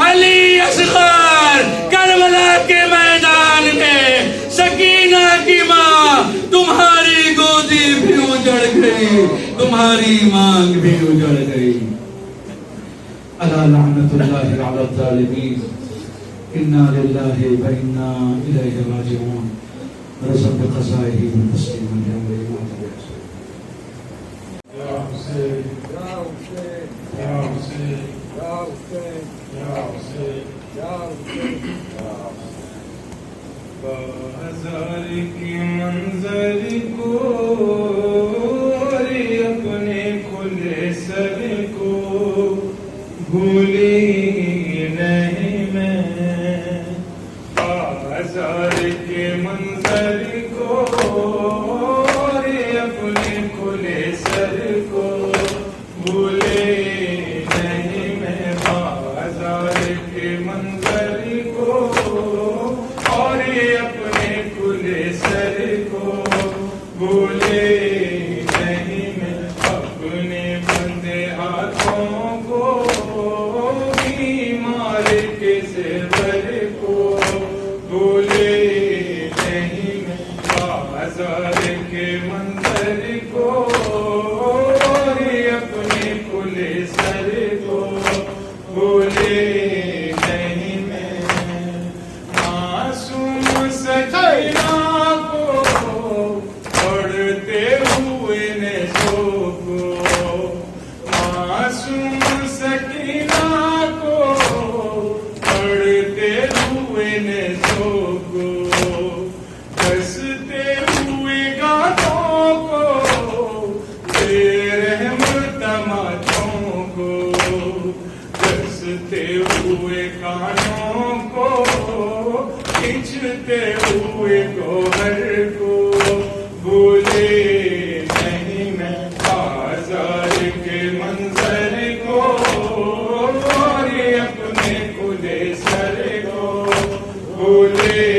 علی اصغر کربلا کے میدان میں, سکینہ کی ماں, تمہاری گودی بھی اجڑ گئی, تمہاری مانگ بھی اجڑ گئی. ألا لعنة الله على الظالمين إنا لله وإنا إليه راجعون رزق بقضائه والتسليم لأمره المعتبر. يا حسين يا حسين يا حسين يا حسين يا حسين يا حسين بازار کی منظر کو اپنے کھلے سر کو بھولی نہیں میں بازار کے منظر کو اپنے کھلے سر کو بھولے نہیں میں بازار کے منظر کو اور اپنے کھلے سر کو بھولے نہیں میں اپنے بندے ہاتھوں کو بیمار کے زیور کو بھولے نہیں میں بازار کے منظر کو اور اپنے کھلے سر کو بھولے نہیں میں معصوم سکینہ کو پڑھتے ہوئے نشو کو معصوم سکینہ کو پڑھتے ہوئے نشو کو دستے ہوئے گانوں کو بے رحم تماچوں کو دستے ہوئے کانوں کو کھینچتے ہوئے گوہر کو بھولے نہیں میں بازار کے منظر کو اور اپنے کھلے سر کو بھولے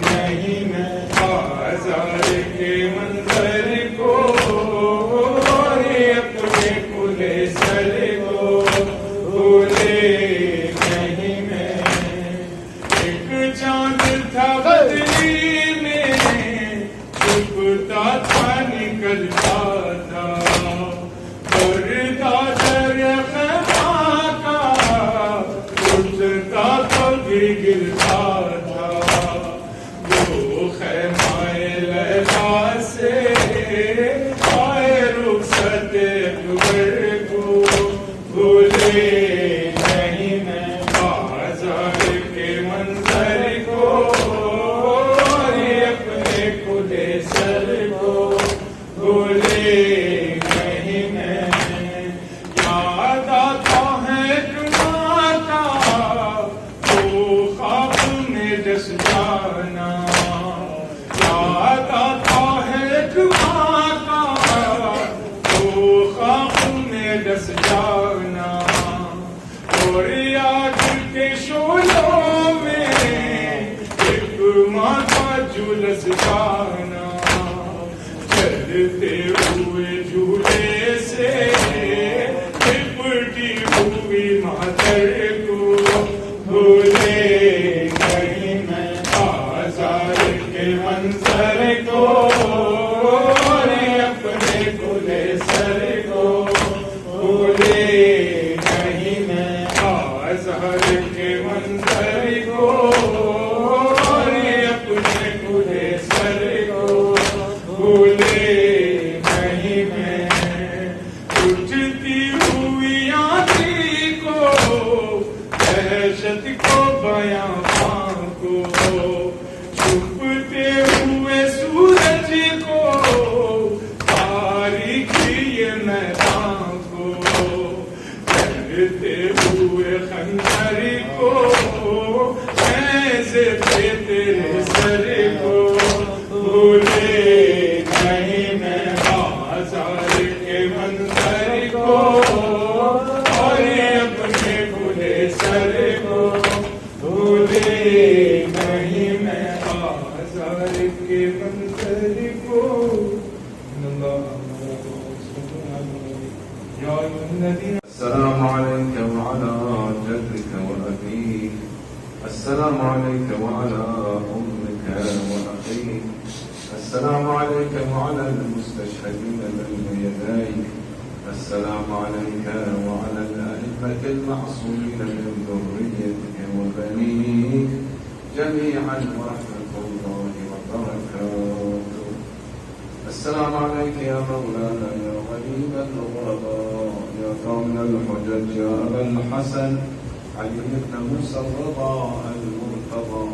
نہیں میں بازار کے منظر کو اور اپنے کھلے سر کو بھولے نہیں میں ایک چاند تھا بدلی میں چھپتا تھا نکلتا تھا پردہ در خیمہ کا اٹھتا تو بھی گرتا تھا وہ خیمہ لیلا سے آئے رخصت اکبر کو بھولے نہیں میں بازار کے منظر کو اور اپنے کھلے سر کو بھولے نہیں میں یاد آتا ہے تمہارا وہ خواب میں جس جانا یاد آتا ہے تمہارا وہ خواب میں جس جانا اور آگ کے شولوں میں ایک ماں کا جھلس جانا چلتے ہوئے جھولے سے لپٹی ہوئی مادر کو بھولے نہیں میں بازار کے منظر کو اور اپنے کھلے سر کو بھولے نہیں میں بازار کے منظر کو اور اپنے کھلے سر کو بھولے نہیں میں اٹھتی ہوئی آندھی کو دہشت کو بیاں کو چھپتے ہوئے سورج کو تاریخی یہ میدان کو چلتے ہوئے خنجر کو ایسے تیرے سر کو بھولے نہیں میں بازار کے منظر کو اور اپنے کھلے سر کو بھولے نہیں میں بازار کے منظر کو السلام عليك وعلى جدك وأبيك السلام عليك وعلى أمك وأخيك السلام عليك وعلى المستشهدين بين يديك السلام عليك وعلى الأئمة المعصومين من ذريتك وبنيك جميعا ورحمة الله وبركاته. السلام عليك يا مولانا يا غريب الغرباء يا كون الحجج يا أبا الحسن علي بن موسى الرضا المرتضى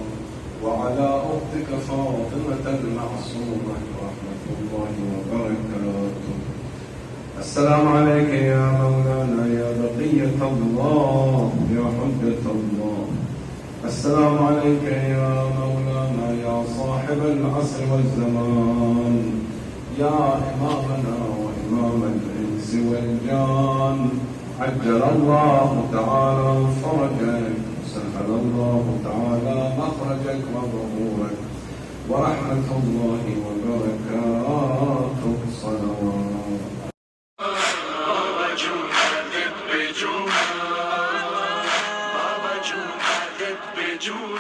وعلى أختك فاطمة المعصومة ورحمة الله وبركاته. السلام عليك يا مولانا يا بقية الله يا حجة الله. السلام عليك يا مولانا يا صاحب العصر والزمان يا إمامنا وإمام الإنس والجان. عجل الله تعالى فرجك سهل الله تعالى مخرجك وظهورك ورحمة الله وبركاته. صلوات بابا جون حدد بجون بابا جون حدد بجون